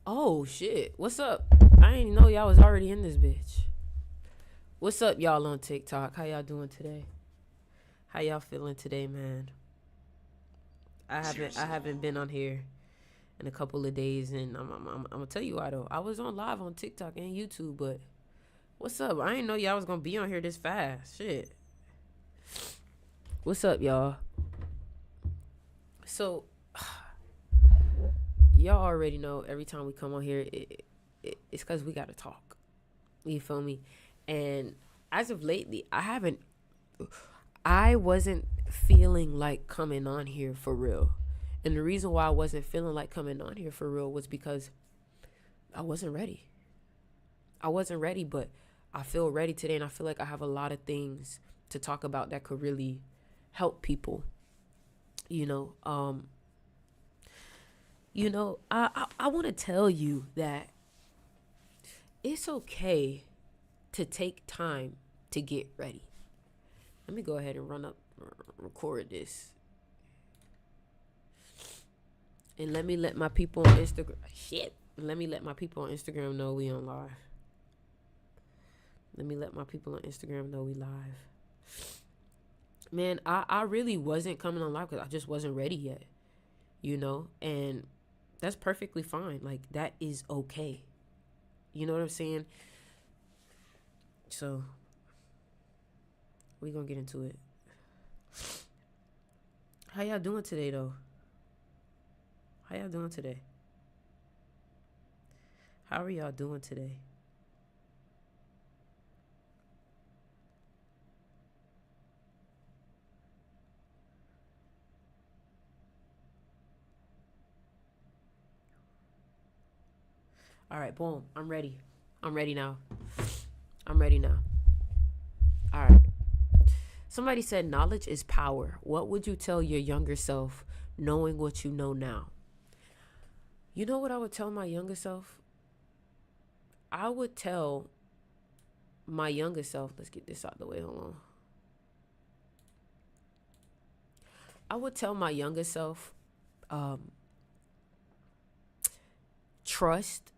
Oh shit. What's up? I didn't know y'all was already in this bitch. What's up, y'all on TikTok? How y'all doing today? How y'all feeling today, man? I haven't been on here in a couple of days, and I'm gonna tell you why though. I was on live on TikTok and YouTube, but what's up? I didn't know y'all was gonna be on here this fast. Shit. What's up, y'all? So y'all already know every time we come on here, it's because we gotta talk. You feel me? And as of lately, I wasn't feeling like coming on here for real. And the reason why I wasn't feeling like coming on here for real was because I wasn't ready. I wasn't ready, but I feel ready today, and I feel like I have a lot of things to talk about that could really help people. You know, I want to tell you that it's okay to take time to get ready. Let me go ahead and record this. And let my people on Instagram, let me let my people on Instagram know we on live. Let me let my people on Instagram know we live. Man, I really wasn't coming on live because I just wasn't ready yet, and that's perfectly fine. Like, that is okay. You know what I'm saying? So, we gonna get into it. How y'all doing today, though? How y'all doing today? How are y'all doing today? All right, boom. I'm ready. I'm ready now. I'm ready now. All right. Somebody said knowledge is power. What would you tell your younger self knowing what you know now? You know what I would tell my younger self? I would tell my younger self, let's get this out of the way, hold on. I would tell my younger self, trust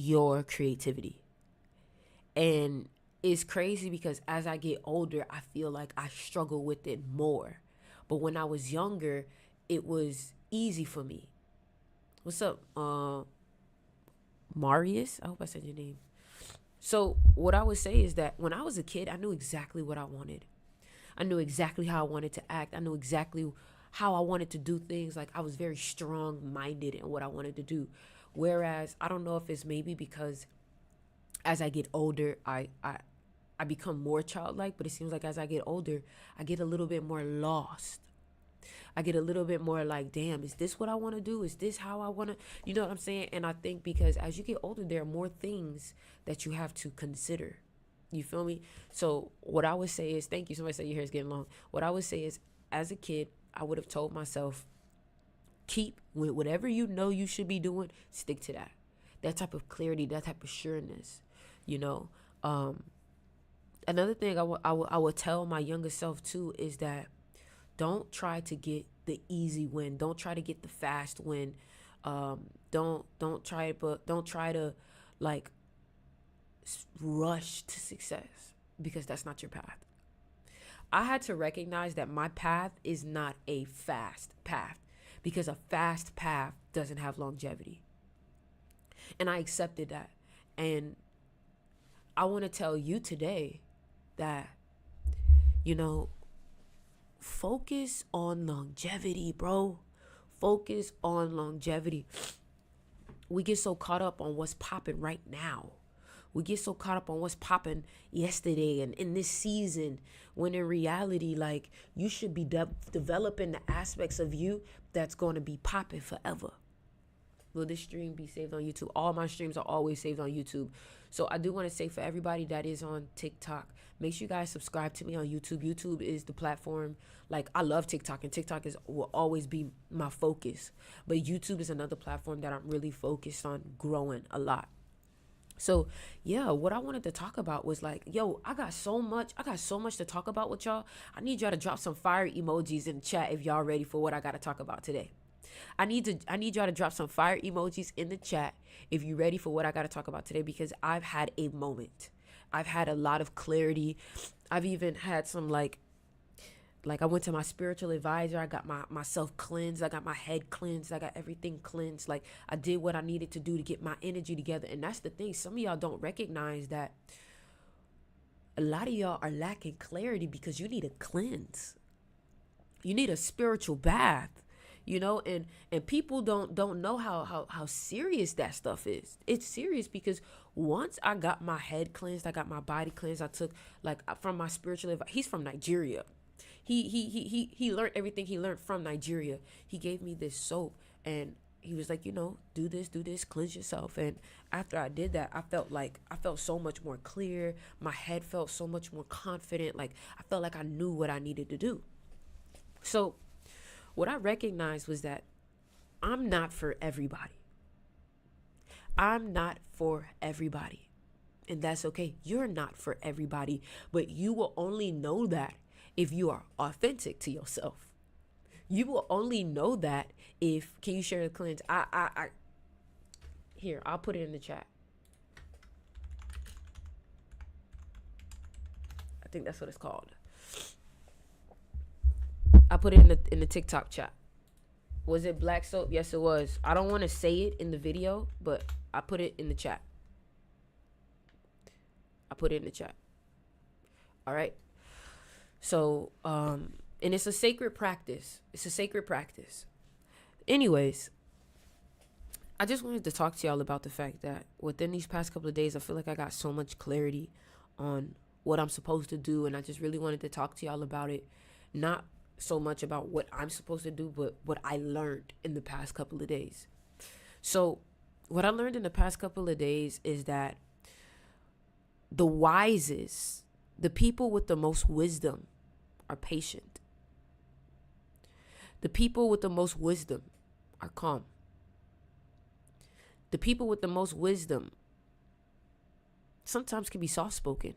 your creativity. And it's crazy because as I get older, I feel like I struggle with it more. But when I was younger, it was easy for me. What's up, Marius? I hope I said your name. So what I would say is that when I was a kid, I knew exactly what I wanted. I knew exactly how I wanted to act. I knew exactly how I wanted to do things. Like, I was very strong minded in what I wanted to do. Whereas I don't know if it's maybe because as I get older, I become more childlike, but it seems like as I get older, I get a little bit more lost. I get a little bit more like, damn, is this what I want to do? Is this how I want to, you know what I'm saying? And I think because as you get older, there are more things that you have to consider. You feel me? So what I would say is, thank you. Somebody said your hair is getting long. What I would say is, as a kid, I would have told myself, keep with whatever you know you should be doing, stick to that. That type of clarity, that type of sureness, you know. Another thing I would tell my younger self too is that don't try to get the easy win. Don't try to get the fast win. Don't try to like rush to success, because that's not your path. I had to recognize that my path is not a fast path, because a fast path doesn't have longevity. And I accepted that. And I want to tell you today that, you know, focus on longevity, bro. Focus on longevity. We get so caught up on what's popping right now. We get so caught up on what's popping yesterday and in this season, when in reality, like, you should be developing the aspects of you that's going to be popping forever. Will this stream be saved on YouTube? All my streams are always saved on YouTube. So I do want to say, for everybody that is on TikTok, make sure you guys subscribe to me on YouTube. YouTube is the platform. Like, I love TikTok, and TikTok will always be my focus. But YouTube is another platform that I'm really focused on growing a lot. So yeah, what I wanted to talk about was like, yo, I got so much to talk about with y'all. I need y'all to drop some fire emojis in the chat if y'all ready for what I got to talk about today. I need y'all to drop some fire emojis in the chat if you're ready for what I got to talk about today, because I've had a moment. I've had a lot of clarity. I've even had some like I went to my spiritual advisor. I got myself cleansed. I got my head cleansed. I got everything cleansed. Like, I did what I needed to do to get my energy together. And that's the thing. Some of y'all don't recognize that a lot of y'all are lacking clarity because you need a cleanse. You need a spiritual bath, and people don't know how serious that stuff is. It's serious because once I got my head cleansed, I got my body cleansed. I took from my spiritual advisor. He's from Nigeria. He learned everything he learned from Nigeria. He gave me this soap and he was like, do this, cleanse yourself. And after I did that, I felt so much more clear. My head felt so much more confident. Like, I felt like I knew what I needed to do. So what I recognized was that I'm not for everybody. I'm not for everybody. And that's okay. You're not for everybody, but you will only know that if you are authentic to yourself. You will only know that if, can you share the cleanse? Here, I'll put it in the chat. I think that's what it's called. I put it in the TikTok chat. Was it black soap? Yes, it was. I don't want to say it in the video, but I put it in the chat. All right. So, and it's a sacred practice. Anyways, I just wanted to talk to y'all about the fact that within these past couple of days, I feel like I got so much clarity on what I'm supposed to do. And I just really wanted to talk to y'all about it. Not so much about what I'm supposed to do, but what I learned in the past couple of days. So what I learned in the past couple of days is that the wisest, the people with the most wisdom, are patient. The people with the most wisdom are calm. The people with the most wisdom sometimes can be soft-spoken.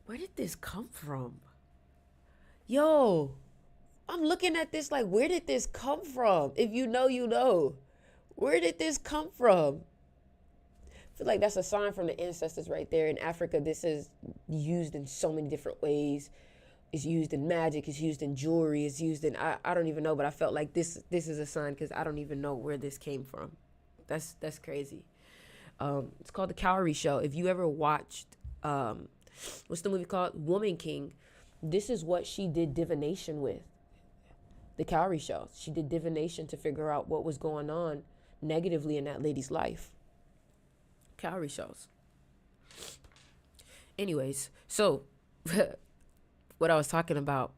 Where did this come from? Yo, I'm looking at this like, where did this come from? If you know, you know. Where did this come from? I feel like that's a sign from the ancestors right there. In Africa, this is used in so many different ways. It's used in magic. It's used in jewelry. It's used in, I don't even know, but I felt like this is a sign because I don't even know where this came from. That's crazy. It's called the Cowrie Show. If you ever watched, what's the movie called? Woman King. This is what she did divination with. The Cowrie Show. She did divination to figure out what was going on negatively in that lady's life. Cowrie shows. Anyways, so what I was talking about,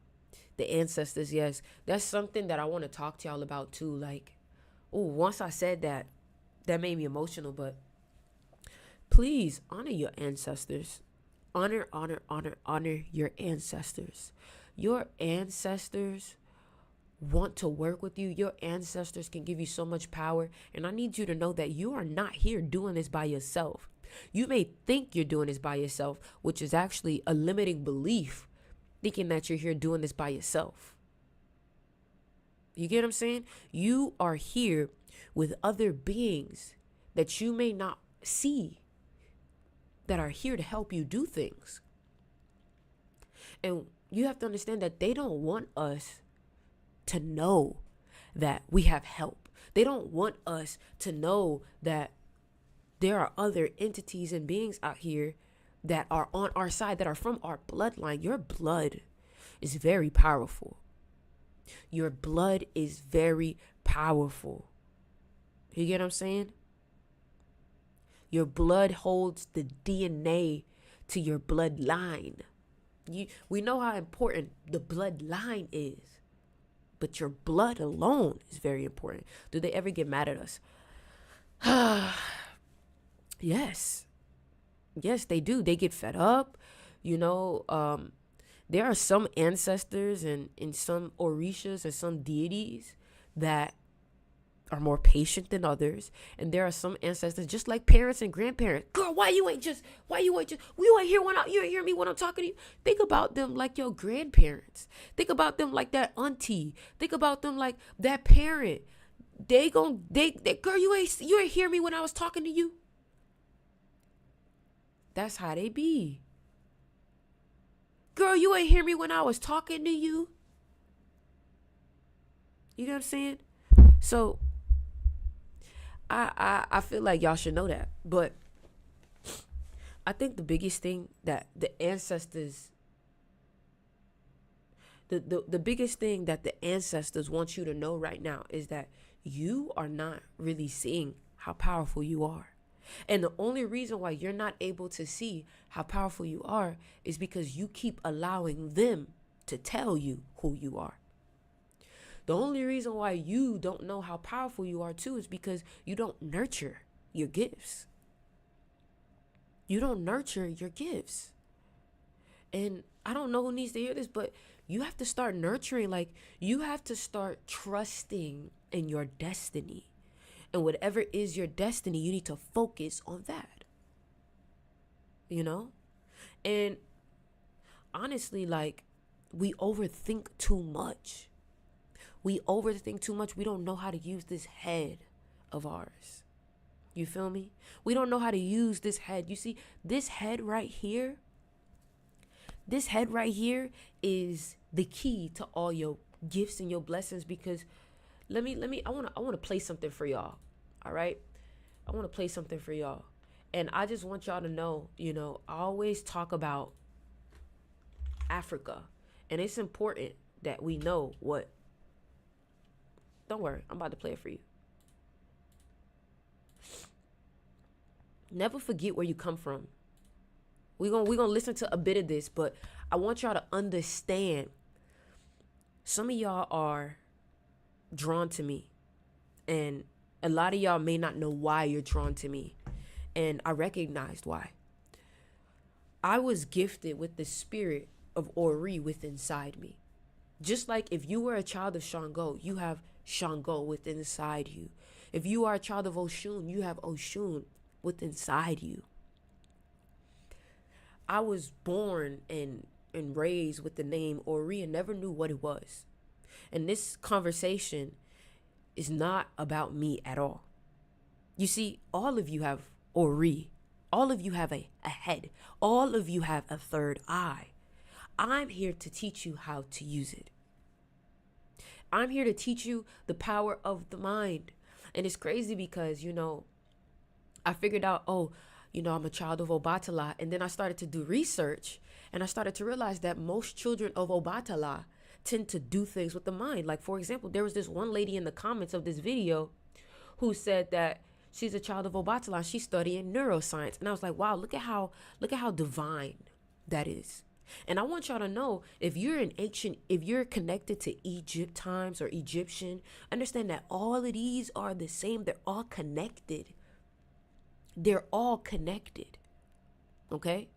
the ancestors, yes, that's something that I want to talk to y'all about too. Like, once I said that, that made me emotional, but please honor your ancestors. Honor your ancestors. Your ancestors want to work with you. Your ancestors can give you so much power. And I need you to know that you are not here doing this by yourself. You may think you're doing this by yourself, which is actually a limiting belief, thinking that you're here doing this by yourself. You get what I'm saying? You are here with other beings that you may not see, that are here to help you do things. And you have to understand that they don't want us to know that we have help. They don't want us to know that there are other entities and beings out here that are on our side, that are from our bloodline. Your blood is very powerful. Your blood is very powerful. You get what I'm saying? Your blood holds the DNA to your bloodline. We know how important the bloodline is, but your blood alone is very important. Do they ever get mad at us? Yes. Yes, they do. They get fed up. There are some ancestors and some orishas and some deities that are more patient than others, and there are some ancestors, just like parents and grandparents. Girl, why you ain't you ain't hear me when I'm talking to you? Think about them like your grandparents. Think about them like that auntie. Think about them like that parent. They girl, you ain't hear me when I was talking to you. That's how they be. Girl, you ain't hear me when I was talking to you. You know what I'm saying? So I feel like y'all should know that. But I think the biggest thing that the ancestors the biggest thing that the ancestors want you to know right now is that you are not really seeing how powerful you are. And the only reason why you're not able to see how powerful you are is because you keep allowing them to tell you who you are. The only reason why you don't know how powerful you are too is because you don't nurture your gifts. You don't nurture your gifts. And I don't know who needs to hear this, but you have to start nurturing. Like, you have to start trusting in your destiny. And whatever is your destiny, you need to focus on that. You know? And honestly, like, we overthink too much. We overthink too much. We don't know how to use this head of ours. You feel me? We don't know how to use this head. You see, this head right here is the key to all your gifts and your blessings. Because I want to play something for y'all. All right? I want to play something for y'all. And I just want y'all to know, I always talk about Africa. And it's important that we know what. Don't worry, I'm about to play it for you. Never forget where you come from. We're gonna listen to a bit of this, but I want y'all to understand. Some of y'all are drawn to me, and a lot of y'all may not know why you're drawn to me, and I recognized why. I was gifted with the spirit of Ori within inside me. Just like if you were a child of Shango, you have Shango within inside you. If you are a child of Oshun, you have Oshun within inside you. I was born and raised with the name Ori and never knew what it was. And this conversation is not about me at all. You see, all of you have Ori. All of you have a head. All of you have a third eye. I'm here to teach you how to use it. I'm here to teach you the power of the mind. And it's crazy because, I figured out, I'm a child of Obatala. And then I started to do research and I started to realize that most children of Obatala tend to do things with the mind. Like, for example, there was this one lady in the comments of this video who said that she's a child of Obatala. She's studying neuroscience. And I was like, wow, look at how divine that is. And I want y'all to know, if you're connected to Egypt times or Egyptian, understand that all of these are the same. They're all connected. They're all connected. Okay?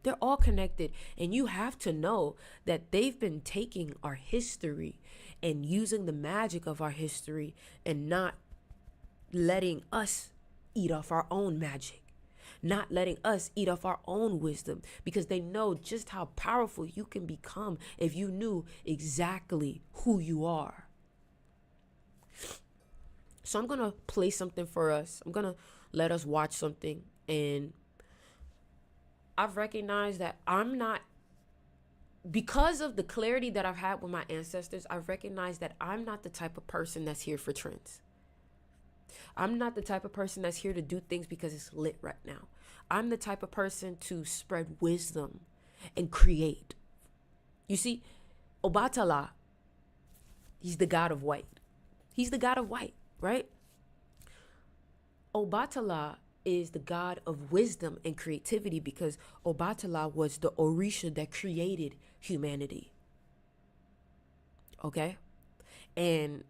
They're all connected. And you have to know that they've been taking our history and using the magic of our history and not letting us eat off our own magic. Not letting us eat off our own wisdom, because they know just how powerful you can become if you knew exactly who you are. So I'm going to play something for us. I'm going to let us watch something. And I've recognized that because of the clarity that I've had with my ancestors, I've recognized that I'm not the type of person that's here for trends. I'm not the type of person that's here to do things because it's lit right now. I'm the type of person to spread wisdom and create. You see, Obatala, he's the god of white. He's the god of white, right? Obatala is the god of wisdom and creativity because Obatala was the Orisha that created humanity. Okay? And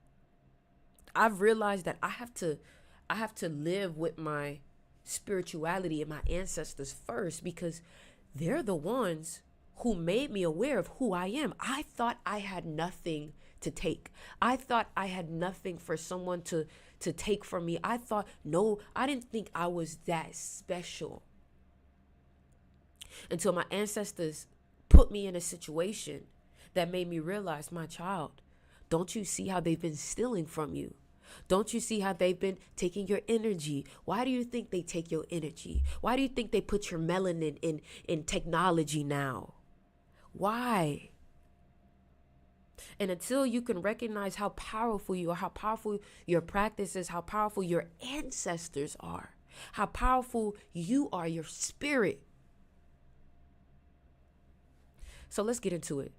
I've realized that I have to live with my spirituality and my ancestors first, because they're the ones who made me aware of who I am. I thought I had nothing to take. I thought I had nothing for someone to take from me. I didn't think I was that special until my ancestors put me in a situation that made me realize, my child, don't you see how they've been stealing from you? Don't you see how they've been taking your energy? Why do you think they take your energy? Why do you think they put your melanin in technology now? Why? And until you can recognize how powerful you are, how powerful your practice is, how powerful your ancestors are, how powerful you are, your spirit. So let's get into it.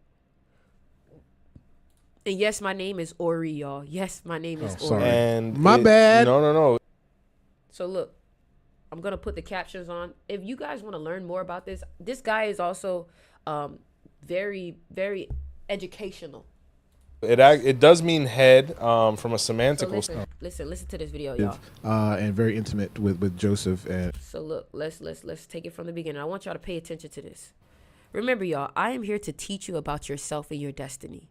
And yes, my name is Ori, y'all. Yes, my name is Ori. And my bad. No. So look, I'm going to put the captions on. If you guys want to learn more about this guy is also very, very educational. It does mean head from a semantical. So listen to this video, y'all. And very intimate with Joseph. And so look, let's take it from the beginning. I want y'all to pay attention to this. Remember, y'all, I am here to teach you about yourself and your destiny.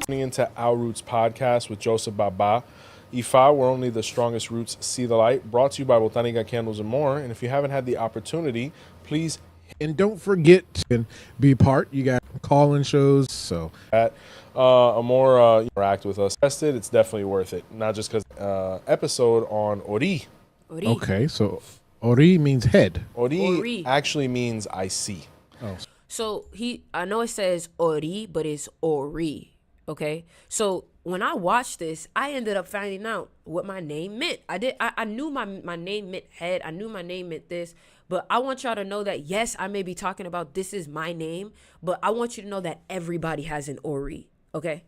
Into Our Roots podcast with Joseph Baba. Ifa, where only the strongest roots see the light. Brought to you by Botanica Candles and More. And if you haven't had the opportunity, please. And don't forget to be part. You got call-in shows. So a more interact with us. It's definitely worth it. Not just because episode on Ori. Okay, so Ori means head. Ori actually means I see. Oh. So I know it says Ori, but it's Ori. Okay, so when I watched this, I ended up finding out what my name meant. I knew my name meant head. I knew my name meant this, but I want y'all to know that, yes, I may be talking about this is my name, but I want you to know that everybody has an Ori, okay?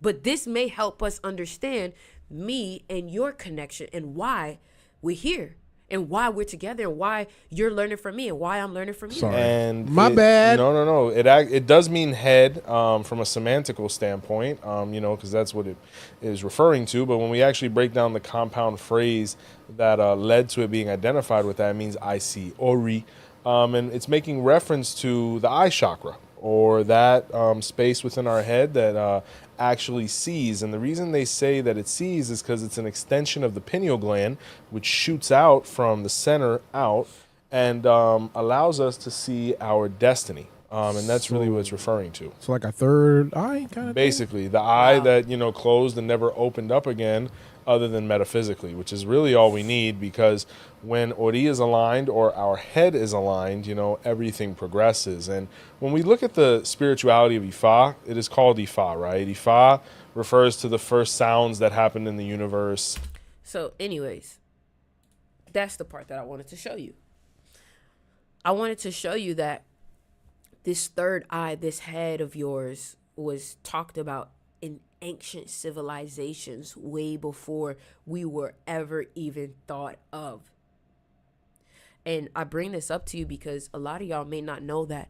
But this may help us understand me and your connection and why we're here and why we're together and why you're learning from me and why I'm learning from you. Sorry. And my bad. No. It does mean head from a semantical standpoint, because that's what it is referring to. But when we actually break down the compound phrase that led to it being identified with that, it means I see, Ori. And it's making reference to the eye chakra, or that space within our head that actually sees. And the reason they say that it sees is because it's an extension of the pineal gland, which shoots out from the center out and allows us to see our destiny. And that's really what it's referring to. So like a third eye kind of Basically, the eye that, closed and never opened up again, other than metaphysically, which is really all we need, because when Ori is aligned or our head is aligned, everything progresses. And when we look at the spirituality of Ifa, it is called Ifa, right? Ifa refers to the first sounds that happened in the universe. So anyways, that's the part that I wanted to show you. I wanted to show you that this third eye, this head of yours, was talked about in ancient civilizations way before we were ever even thought of. And I bring this up to you because a lot of y'all may not know that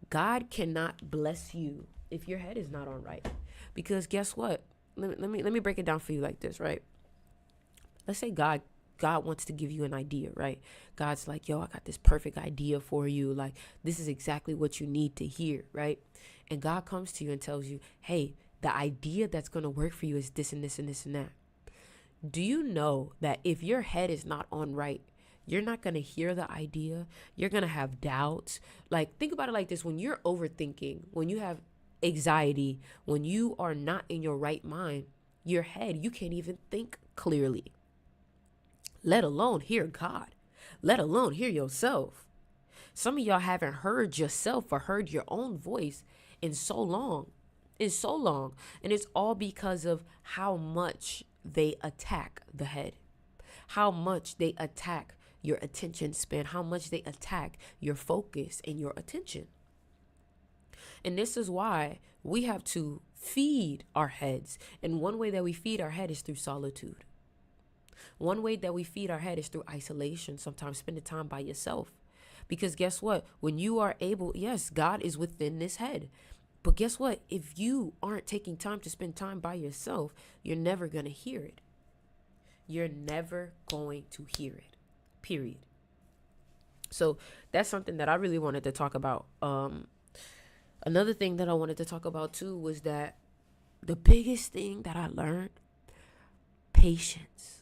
God cannot bless you if your head is not on right. Because guess what? Let me break it down for you like this, right? Let's say God wants to give you an idea, right? God's like, yo, I got this perfect idea for you. Like, this is exactly what you need to hear, right? And God comes to you and tells you, hey, the idea that's going to work for you is this and this and this and that. Do you know that if your head is not on right, you're not going to hear the idea? You're going to have doubts. Like, think about it like this. When you're overthinking, when you have anxiety, when you are not in your right mind, your head, you can't even think clearly, let alone hear God, let alone hear yourself. Some of y'all haven't heard yourself or heard your own voice in so long. And it's all because of how much they attack the head, how much they attack your attention span, how much they attack your focus and your attention. And this is why we have to feed our heads. And one way that we feed our head is through solitude. One way that we feed our head is through isolation. Sometimes spending time by yourself. Because guess what? When you are able, yes, God is within this head. But guess what? If you aren't taking time to spend time by yourself, you're never going to hear it. You're never going to hear it. Period. So that's something that I really wanted to talk about. Another thing that I wanted to talk about too was that the biggest thing that I learned, patience.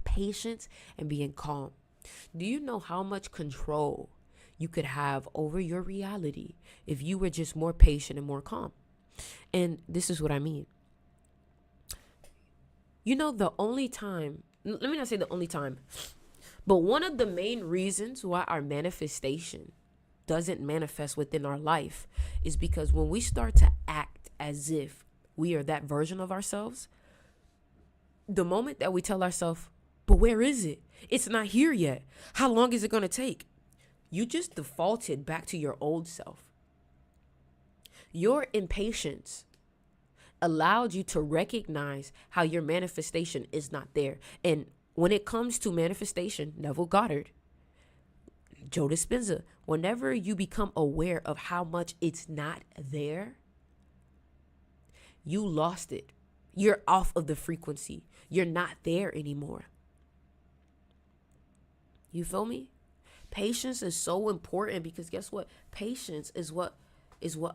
Patience and being calm. Do you know how much control you could have over your reality if you were just more patient and more calm? And this is what I mean. You know, the only time, let me not say the only time, but one of the main reasons why our manifestation doesn't manifest within our life is because when we start to act as if we are that version of ourselves, the moment that we tell ourselves, but where is it? It's not here yet. How long is it going to take? You just defaulted back to your old self. Your impatience allowed you to recognize how your manifestation is not there. And when it comes to manifestation, Neville Goddard, Joe Dispenza, whenever you become aware of how much it's not there, you lost it. You're off of the frequency. You're not there anymore. You feel me? Patience is so important because guess what? Patience is what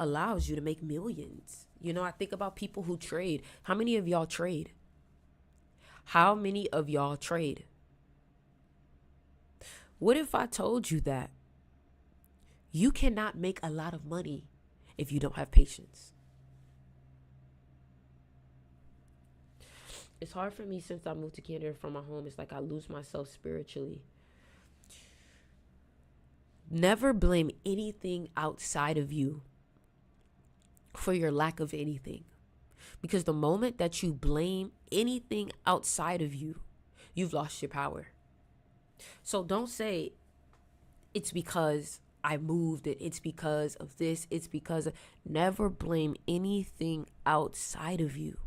allows you to make millions. You know, I think about people who trade. How many of y'all trade? How many of y'all trade? What if I told you that you cannot make a lot of money if you don't have patience? It's hard for me since I moved to Canada from my home. It's like I lose myself spiritually. Never blame anything outside of you for your lack of anything. Because the moment that you blame anything outside of you, you've lost your power. So don't say it's because I moved it. It's because of this. It's because of... Never blame anything outside of you.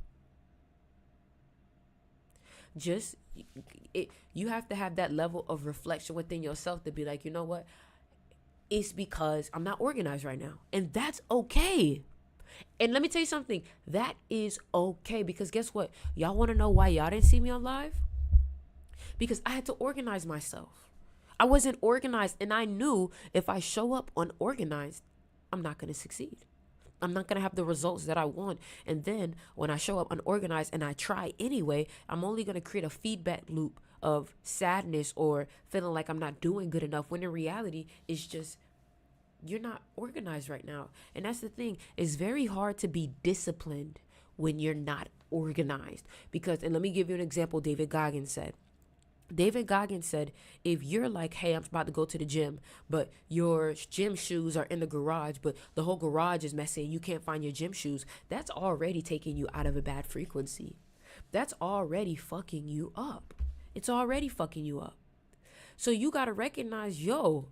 Just, you have to have that level of reflection within yourself to be like, you know what? It's because I'm not organized right now. And that's okay. And let me tell you something. That is okay. Because guess what? Y'all want to know why y'all didn't see me on live? Because I had to organize myself. I wasn't organized. And I knew if I show up unorganized, I'm not going to succeed. I'm not going to have the results that I want. And then when I show up unorganized and I try anyway, I'm only going to create a feedback loop of sadness or feeling like I'm not doing good enough, when in reality, it's just, you're not organized right now. And that's the thing. It's very hard to be disciplined when you're not organized. Because, and let me give you an example David Goggins said. David Goggins said, if you're like, hey, I'm about to go to the gym, but your gym shoes are in the garage, but the whole garage is messy and you can't find your gym shoes, that's already taking you out of a bad frequency. That's already fucking you up. It's already fucking you up. So you got to recognize, yo,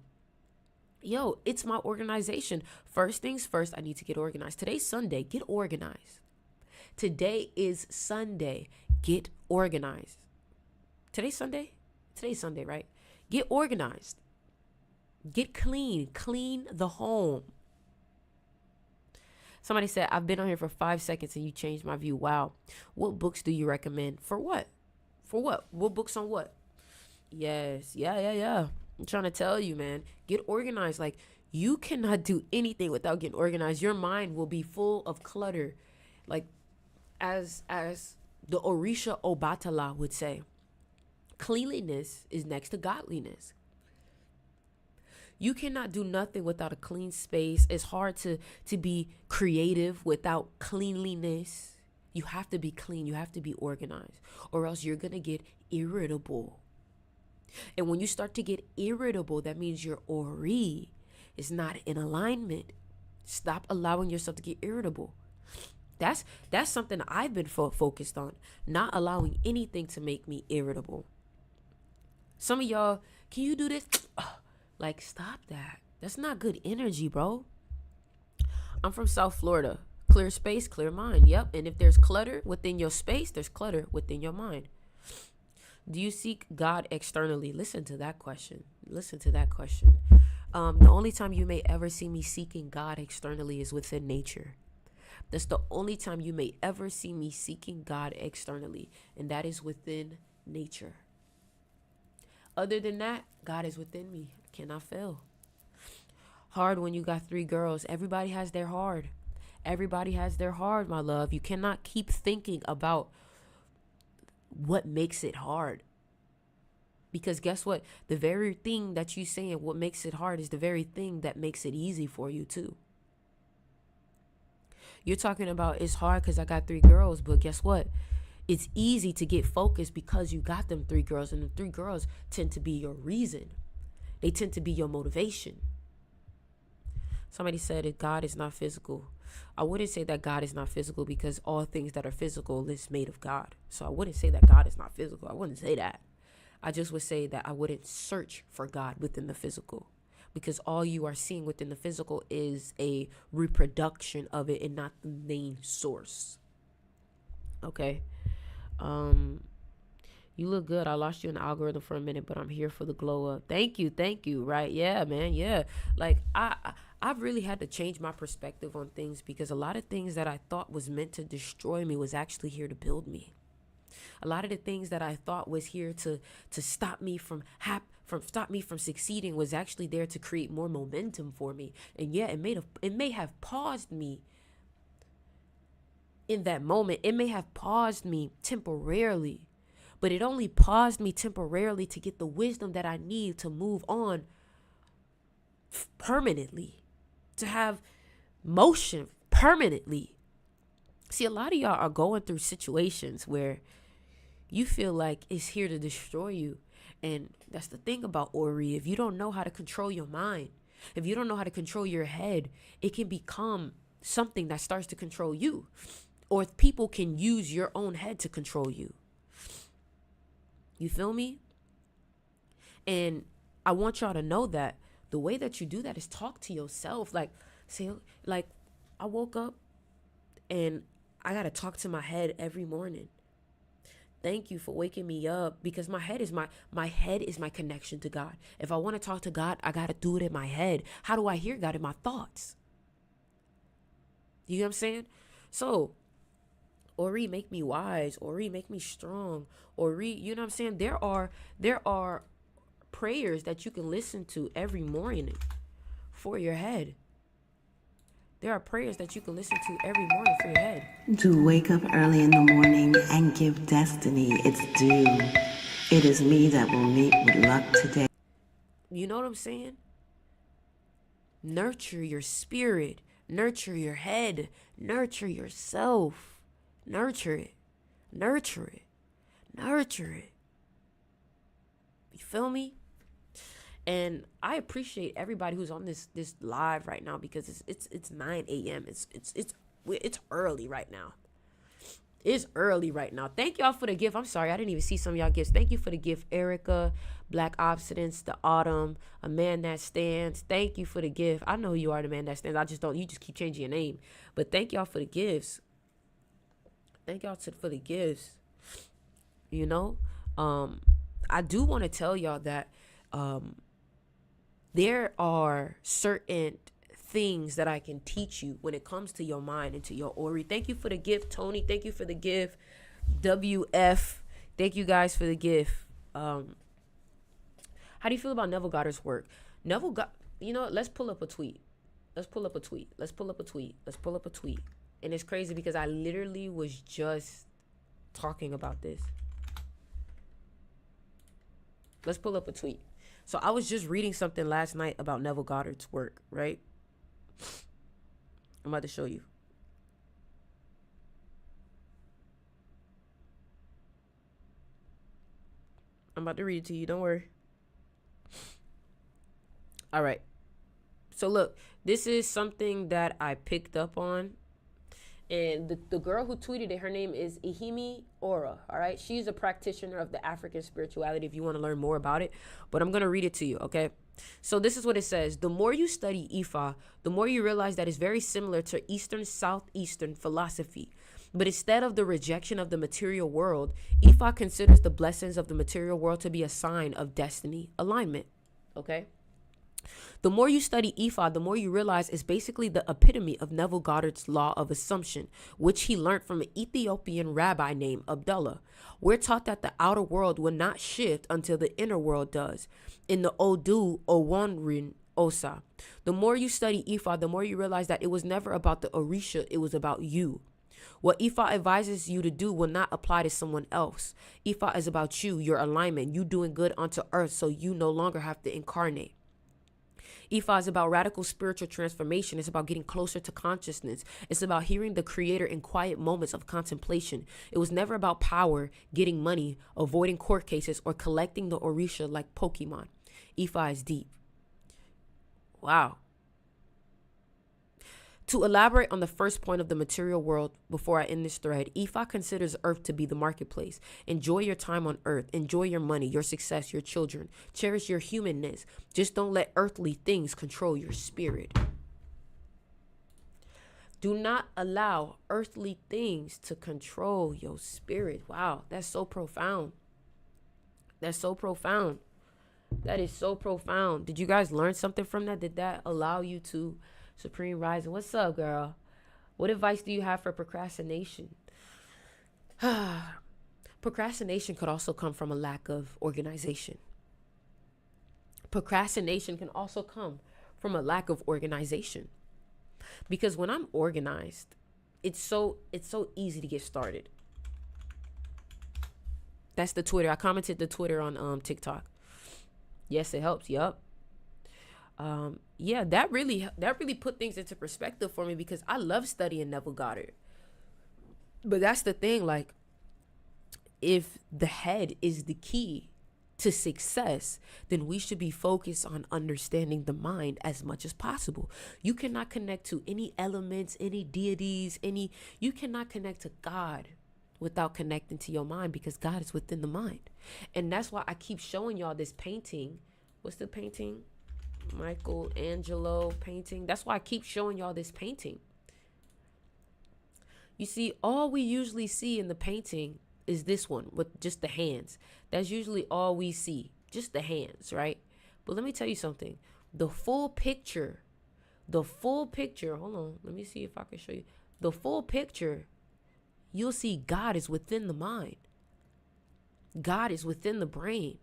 it's my organization. First things first, I need to get organized. Today's Sunday. Get organized. Today is Sunday. Get organized. Today's Sunday? Today's Sunday, right? Get organized. Get clean. Clean the home. Somebody said, I've been on here for 5 seconds and you changed my view. Wow. What books do you recommend? For what? For what? What books on what? Yes. Yeah. I'm trying to tell you, man. Get organized. Like, you cannot do anything without getting organized. Your mind will be full of clutter. Like, as the Orisha Obatala would say, cleanliness is next to godliness. You cannot do nothing without a clean space. It's hard to be creative without cleanliness. You have to be clean. You have to be organized, or else you're going to get irritable. And when you start to get irritable, that means your Ori is not in alignment. Stop allowing yourself to get irritable. That's something I've been focused on, not allowing anything to make me irritable. Some of y'all, can you do this? Like, stop that. That's not good energy, bro. I'm from South Florida. Clear space, clear mind. Yep. And if there's clutter within your space, there's clutter within your mind. Do you seek God externally? Listen to that question. The only time you may ever see me seeking God externally is within nature. That's the only time you may ever see me seeking God externally, and that is within nature. Other than that, God is within me. Cannot fail. Hard when you got 3 girls. Everybody has their hard. Everybody has their hard, my love. You cannot keep thinking about what makes it hard. Because guess what? The very thing that you saying what makes it hard is the very thing that makes it easy for you too. You're talking about it's hard because I got 3 girls, but guess what? It's easy to get focused because you got them 3 girls, and the 3 girls tend to be your reason. They tend to be your motivation. Somebody said that God is not physical. I wouldn't say that God is not physical because all things that are physical is made of God. So I wouldn't say that God is not physical. I wouldn't say that. I just would say that I wouldn't search for God within the physical, because all you are seeing within the physical is a reproduction of it and not the main source. Okay. You look good. I lost you in the algorithm for a minute, but I'm here for the glow up. Thank you. Right. Yeah, man. Yeah. Like I've really had to change my perspective on things, because a lot of things that I thought was meant to destroy me was actually here to build me. A lot of the things that I thought was here to stop me from succeeding was actually there to create more momentum for me. And yeah, it may have paused me in that moment. It may have paused me temporarily, but it only paused me temporarily to get the wisdom that I need to move on permanently, to have motion permanently. See, a lot of y'all are going through situations where you feel like it's here to destroy you. And that's the thing about Ori. If you don't know how to control your mind, if you don't know how to control your head, it can become something that starts to control you. Or people can use your own head to control you. You feel me? And I want y'all to know that the way that you do that is talk to yourself. Like, say, like, I woke up and I got to talk to my head every morning. Thank you for waking me up, because my head is my connection to God. If I want to talk to God, I got to do it in my head. How do I hear God? In my thoughts. You know what I'm saying? So, Ori, make me wise. Ori, make me strong. Ori, you know what I'm saying? There are prayers that you can listen to every morning for your head. There are prayers that you can listen to every morning for your head. To wake up early in the morning and give destiny its due. It is me that will meet with luck today. You know what I'm saying? Nurture your spirit. Nurture your head. Nurture yourself. Nurture it. Nurture it. Nurture it. You feel me? And I appreciate everybody who's on this live right now, because it's 9 a.m. It's early right now. It's early right now. Thank y'all for the gift. I'm sorry, I didn't even see some of y'all gifts. Thank you for the gift, Erica, Black Obsidence, The Autumn, A Man That Stands. Thank you for the gift. I know you are the man that stands. You just keep changing your name. But thank y'all for the gifts. Thank y'all for the gifts. You know, I do want to tell y'all that there are certain things that I can teach you when it comes to your mind and to your Ori. Thank you for the gift, Tony. Thank you for the gift, WF. Thank you guys for the gift. How do you feel about Neville Goddard's work? Neville got, you know, let's pull up a tweet. And it's crazy because I literally was just talking about this. Let's pull up a tweet. So I was just reading something last night about Neville Goddard's work, right? I'm about to show you. I'm about to read it to you. Don't worry. All right. So look, this is something that I picked up on. And the girl who tweeted it, her name is Ihimi Ora, all right? She's a practitioner of the African spirituality if you want to learn more about it. But I'm going to read it to you, okay? So this is what it says. The more you study Ifa, the more you realize that it's very similar to Eastern Southeastern philosophy. But instead of the rejection of the material world, Ifa considers the blessings of the material world to be a sign of destiny alignment, okay? The more you study Ifa, the more you realize it's basically the epitome of Neville Goddard's law of assumption, which he learned from an Ethiopian rabbi named Abdullah. We're taught that the outer world will not shift until the inner world does. In the Odu Owanrin Osa, the more you study Ifa, the more you realize that it was never about the Orisha, it was about you. What Ifa advises you to do will not apply to someone else. Ifa is about you, your alignment, you doing good onto earth so you no longer have to incarnate. Ifa is about radical spiritual transformation. It's about getting closer to consciousness. It's about hearing the creator in quiet moments of contemplation. It was never about power, getting money, avoiding court cases, or collecting the Orisha like Pokemon. Ifa is deep. Wow. To elaborate on the first point of the material world before I end this thread, Ifa considers Earth to be the marketplace. Enjoy your time on Earth. Enjoy your money, your success, your children. Cherish your humanness. Just don't let earthly things control your spirit. Do not allow earthly things to control your spirit. Wow, that's so profound. That's so profound. That is so profound. Did you guys learn something from that? Did that allow you to... Supreme Rising, what's up, girl? What advice do you have for procrastination? Procrastination could also come from a lack of organization. Procrastination can also come from a lack of organization. Because when I'm organized, it's so easy to get started. That's the Twitter. I commented the Twitter on TikTok. Yes, it helps. Yup. Yeah, that really put things into perspective for me, because I love studying Neville Goddard. But that's the thing, like, if the head is the key to success, then we should be focused on understanding the mind as much as possible. You cannot connect to any elements, any deities, you cannot connect to God without connecting to your mind, because God is within the mind. And that's why I keep showing y'all this painting. What's the painting? Michelangelo painting. That's why I keep showing y'all this painting. You see, all we usually see in the painting is this one with just the hands. That's usually all we see, just the hands, right? But let me tell you something. The full picture, hold on, let me see if I can show you. The full picture, you'll see God is within the mind. God is within the brain.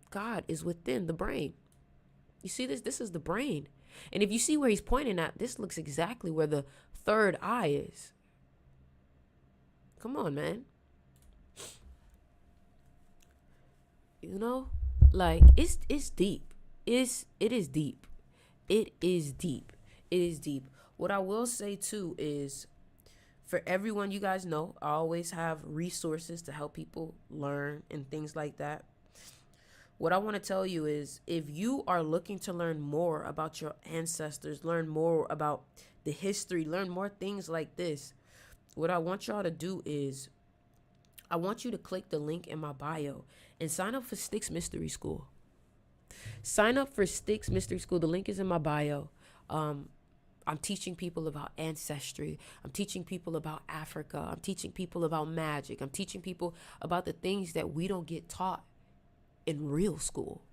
God is within the brain. You see this? This is the brain. And if you see where he's pointing at, this looks exactly where the third eye is. Come on, man. You know, like it's deep. It is deep. It is deep. It is deep. What I will say too is, for everyone, you guys know, I always have resources to help people learn and things like that. What I want to tell you is, if you are looking to learn more about your ancestors, learn more about the history, learn more things like this, what I want y'all to do is, I want you to click the link in my bio and sign up for Styx Mystery School. Sign up for Styx Mystery School. The link is in my bio. I'm teaching people about ancestry. I'm teaching people about Africa. I'm teaching people about magic. I'm teaching people about the things that we don't get taught in real school,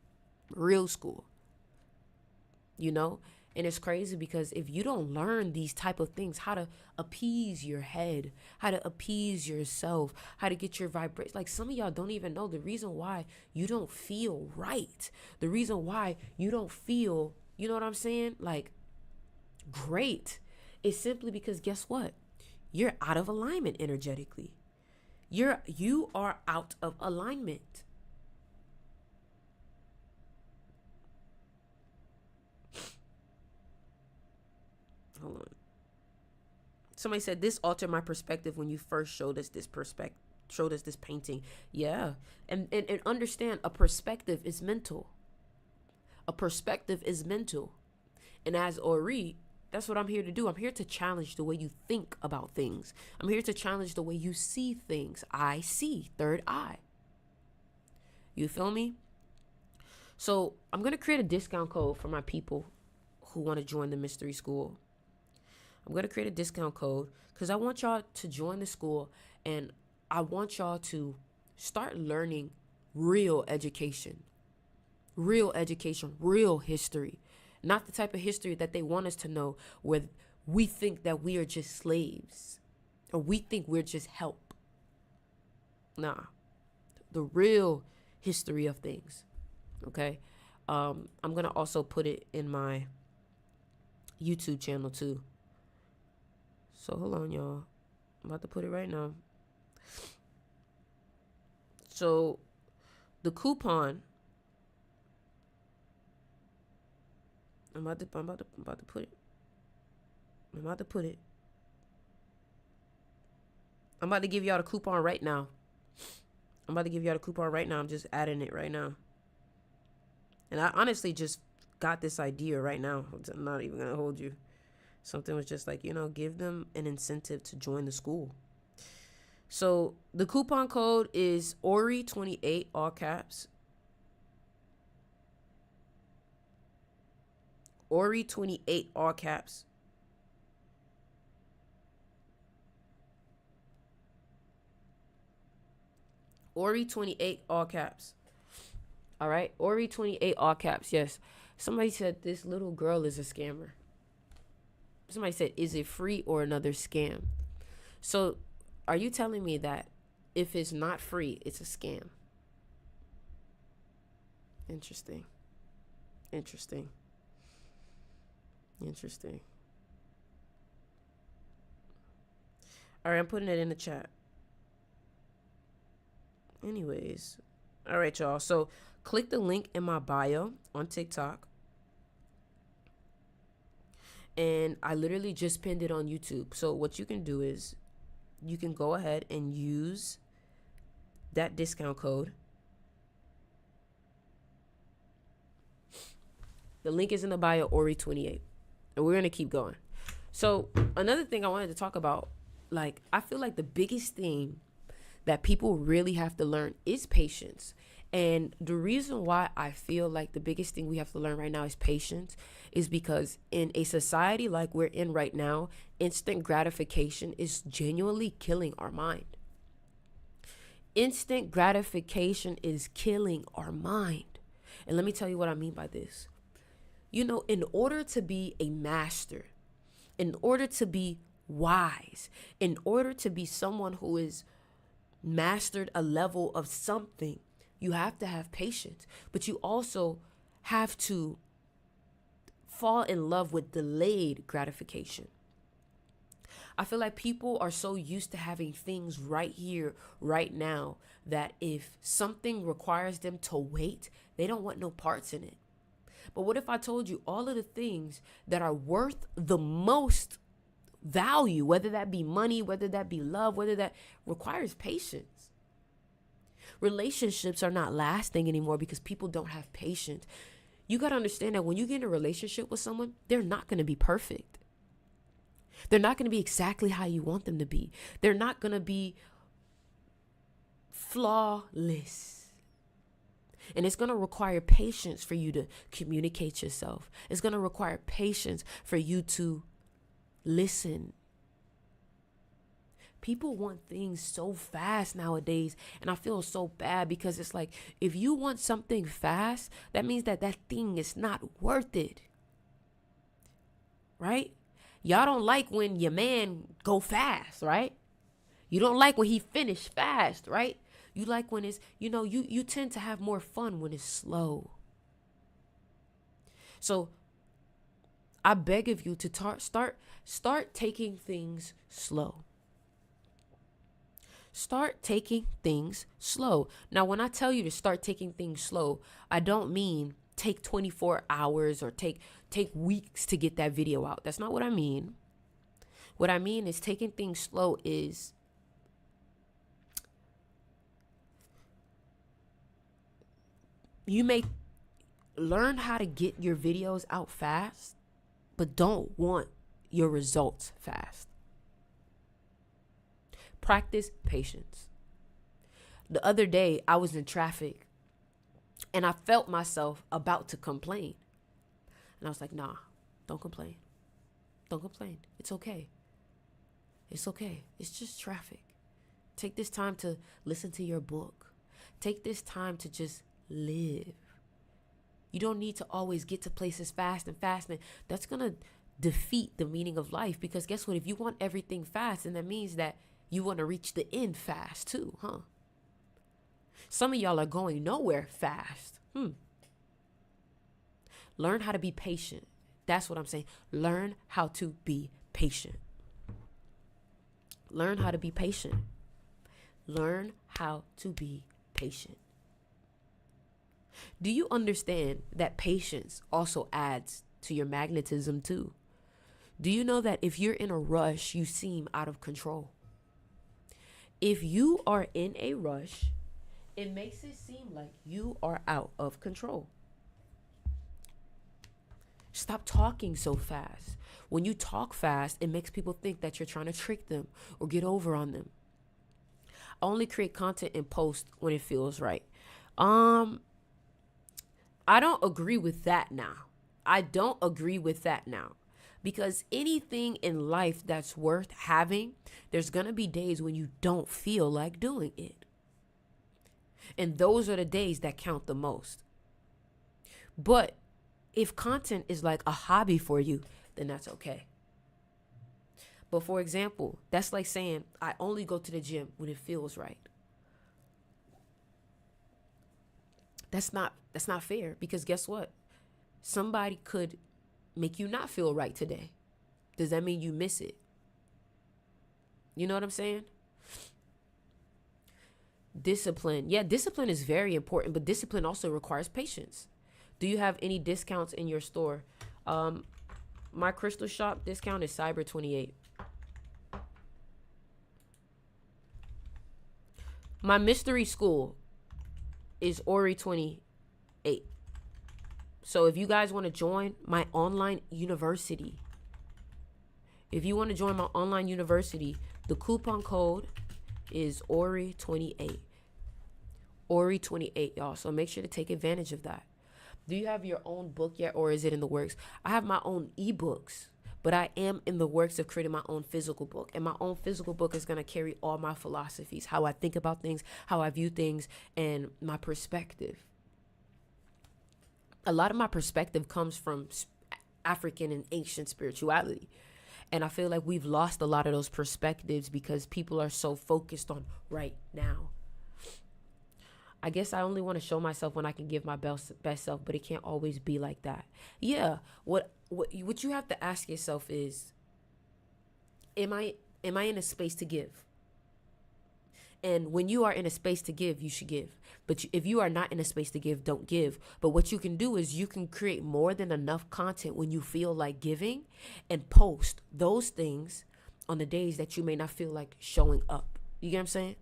you know. And it's crazy, because if you don't learn these type of things, how to appease your head, how to appease yourself, how to get your vibration, like some of y'all don't even know the reason why you don't feel right, the reason why you don't feel, you know what I'm saying, like great, is simply because, guess what, you're out of alignment energetically. You are out of alignment. Hold on. Somebody said this altered my perspective when you first showed us this painting. Yeah. And understand, a perspective is mental. A perspective is mental. And as Ori, that's what I'm here to do. I'm here to challenge the way you think about things. I'm here to challenge the way you see things. I see, third eye. You feel me? So I'm going to create a discount code for my people who want to join the mystery school. I'm going to create a discount code because I want y'all to join the school, and I want y'all to start learning real education, real history, not the type of history that they want us to know where we think that we are just slaves or we think we're just help. Nah, the real history of things. Okay. I'm going to also put it in my YouTube channel too. So hold on, y'all. I'm about to put it right now. So the coupon, I'm about to put it. I'm about to give y'all the coupon right now. I'm just adding it right now. And I honestly just got this idea right now. I'm not even going to hold you. Something was just like, give them an incentive to join the school. So the coupon code is Ori28, all caps. Ori28, all caps. Ori28, all caps. All right. Ori28, all caps. Yes. Somebody said this little girl is a scammer. Somebody said, is it free or another scam? So are you telling me that if it's not free, it's a scam? Interesting. All right, I'm putting it in the chat. Anyways. All right, y'all. So click the link in my bio on TikTok. And I literally just pinned it on YouTube. So what you can do is you can go ahead and use that discount code. The link is in the bio, Ori28. And we're going to keep going. So another thing I wanted to talk about, like, I feel like the biggest thing that people really have to learn is patience. And the reason why I feel like the biggest thing we have to learn right now is patience is because in a society like we're in right now, instant gratification is genuinely killing our mind. Instant gratification is killing our mind. And let me tell you what I mean by this. In order to be a master, in order to be wise, in order to be someone who is mastered a level of something, you have to have patience, but you also have to fall in love with delayed gratification. I feel like people are so used to having things right here, right now, that if something requires them to wait, they don't want no parts in it. But what if I told you all of the things that are worth the most value, whether that be money, whether that be love, whether that requires patience? Relationships are not lasting anymore because people don't have patience. You got to understand that when you get in a relationship with someone, they're not going to be perfect. They're not going to be exactly how you want them to be. They're not going to be flawless. And it's going to require patience for you to communicate yourself. It's going to require patience for you to listen. People want things so fast nowadays, and I feel so bad because it's like, if you want something fast, that means that thing is not worth it. Right? Y'all don't like when your man go fast, right? You don't like when he finish fast, right? You like when it's, you tend to have more fun when it's slow. So I beg of you to start taking things slow. Start taking things slow. Now, when I tell you to start taking things slow, I don't mean take 24 hours or take weeks to get that video out. That's not what I mean. What I mean is taking things slow is you may learn how to get your videos out fast, but don't want your results fast. Practice patience. The other day, I was in traffic and I felt myself about to complain. And I was like, nah, don't complain. Don't complain. It's okay. It's okay. It's just traffic. Take this time to listen to your book. Take this time to just live. You don't need to always get to places fast and fast. And that's going to defeat the meaning of life, because guess what? If you want everything fast, then that means that you want to reach the end fast too, huh? Some of y'all are going nowhere fast. Learn how to be patient. That's what I'm saying. Learn how to be patient. Learn how to be patient. Learn how to be patient. Do you understand that patience also adds to your magnetism too? Do you know that if you're in a rush, you seem out of control? If you are in a rush, it makes it seem like you are out of control. Stop talking so fast. When you talk fast, it makes people think that you're trying to trick them or get over on them. I only create content and post when it feels right. I don't agree with that now. Because anything in life that's worth having, there's going to be days when you don't feel like doing it. And those are the days that count the most. But if content is like a hobby for you, then that's okay. But for example, that's like saying I only go to the gym when it feels right. That's not fair, because guess what? Somebody could make you not feel right today. Does that mean you miss it? You know what I'm saying? Discipline. Yeah, discipline is very important, but discipline also requires patience. Do you have any discounts in your store? My crystal shop discount is Cyber 28. My mystery school is Ori 28. So if you guys want to join my online university, the coupon code is Ori 28. Ori 28, y'all. So make sure to take advantage of that. Do you have your own book yet, or is it in the works? I have my own ebooks, but I am in the works of creating my own physical book. And my own physical book is going to carry all my philosophies, how I think about things, how I view things, and my perspective. A lot of my perspective comes from African and ancient spirituality. And I feel like we've lost a lot of those perspectives because people are so focused on right now. I guess I only want to show myself when I can give my best self, but it can't always be like that. Yeah, what you have to ask yourself is, am I in a space to give? And when you are in a space to give, you should give. But if you are not in a space to give, don't give. But what you can do is you can create more than enough content when you feel like giving, and post those things on the days that you may not feel like showing up. You get what I'm saying?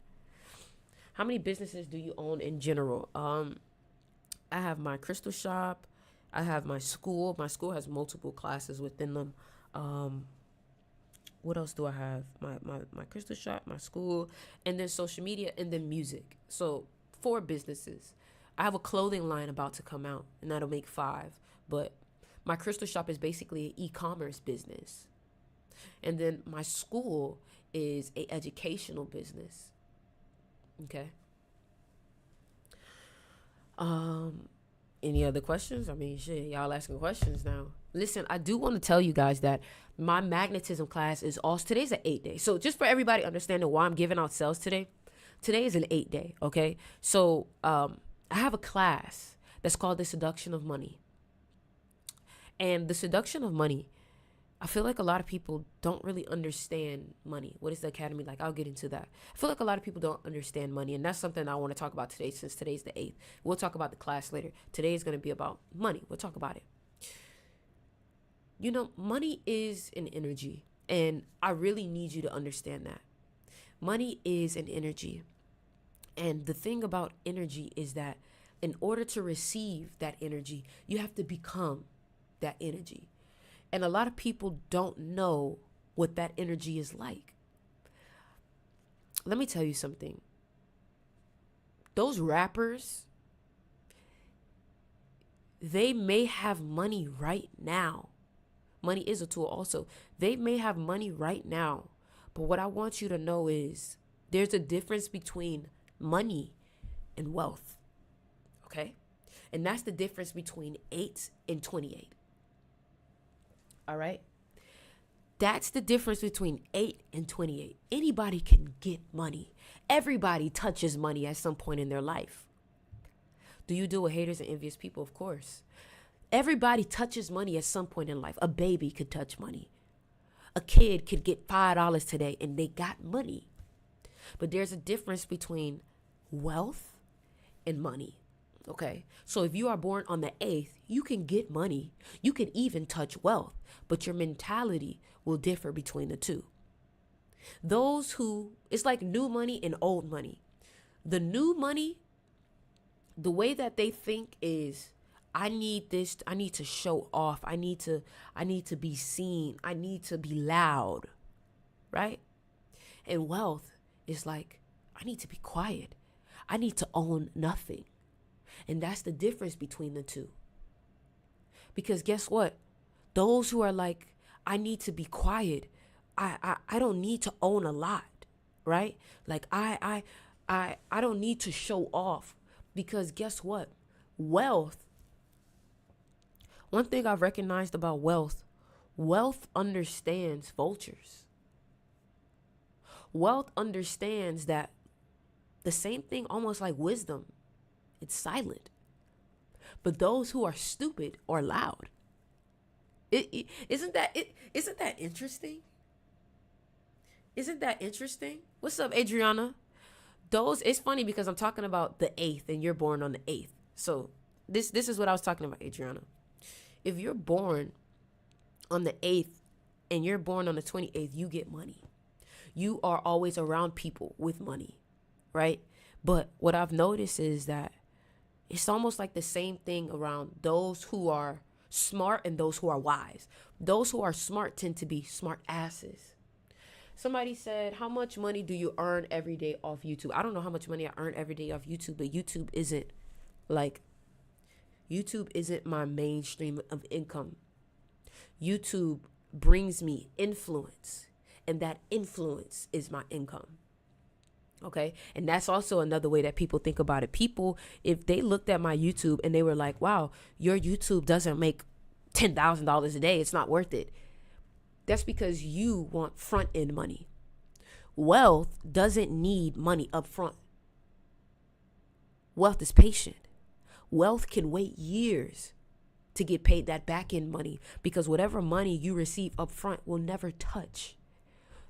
How many businesses do you own in general? I have my crystal shop. I have my school. My school has multiple classes within them. What else do I have? My crystal shop, my school, and then social media, and then music. So 4 businesses. I have a clothing line about to come out, and that'll make 5. But my crystal shop is basically an e-commerce business. And then my school is a educational business. Okay. Any other questions? I mean, shit, y'all asking questions now. Listen, I do want to tell you guys that my magnetism class is also, today's an 8-day. So just for everybody understanding why I'm giving out sales today is an 8-day, okay? So I have a class that's called The Seduction of Money. And the seduction of money, I feel like a lot of people don't really understand money. What is the academy like? I'll get into that. I feel like a lot of people don't understand money, and that's something I want to talk about today, since today's the 8th. We'll talk about the class later. Today is going to be about money. We'll talk about it. You know, money is an energy, and I really need you to understand that. Money is an energy. And the thing about energy is that in order to receive that energy, you have to become that energy. And a lot of people don't know what that energy is like. Let me tell you something. Those rappers, they may have money right now. Money is a tool also. They may have money right now. But what I want you to know is there's a difference between money and wealth. Okay? And that's the difference between 8 and 28. All right? That's the difference between 8 and 28. Anybody can get money. Everybody touches money at some point in their life. Do you deal with haters and envious people? Of course. Everybody touches money at some point in life. A baby could touch money. A kid could get $5 today and they got money. But there's a difference between wealth and money. Okay, so if you are born on the 8th, you can get money. You can even touch wealth, but your mentality will differ between the two. Those who, it's like new money and old money. The new money, the way that they think is, I need this, I need to show off. I need to be seen. I need to be loud, right? And wealth is like, I need to be quiet. I need to own nothing. And that's the difference between the two. Because guess what? Those who are like, I need to be quiet. I don't need to own a lot, right? Like I don't need to show off, because guess what? Wealth. One thing I've recognized about wealth understands vultures. Wealth understands that the same thing almost like wisdom. It's silent. But those who are stupid are loud. Isn't that interesting? Isn't that interesting? What's up, Adriana? It's funny because I'm talking about the 8th and you're born on the 8th. So this is what I was talking about, Adriana. If you're born on the 8th and you're born on the 28th, you get money. You are always around people with money, right? But what I've noticed is that it's almost like the same thing around those who are smart and those who are wise. Those who are smart tend to be smart asses. Somebody said, how much money do you earn every day off YouTube? I don't know how much money I earn every day off YouTube, but YouTube isn't my mainstream of income. YouTube brings me influence, and that influence is my income. Okay. And that's also another way that people think about it. People, if they looked at my YouTube and they were like, wow, your YouTube doesn't make $10,000 a day, it's not worth it. That's because you want front end money. Wealth doesn't need money up front. Wealth is patient. Wealth can wait years to get paid that back end money, because whatever money you receive up front will never touch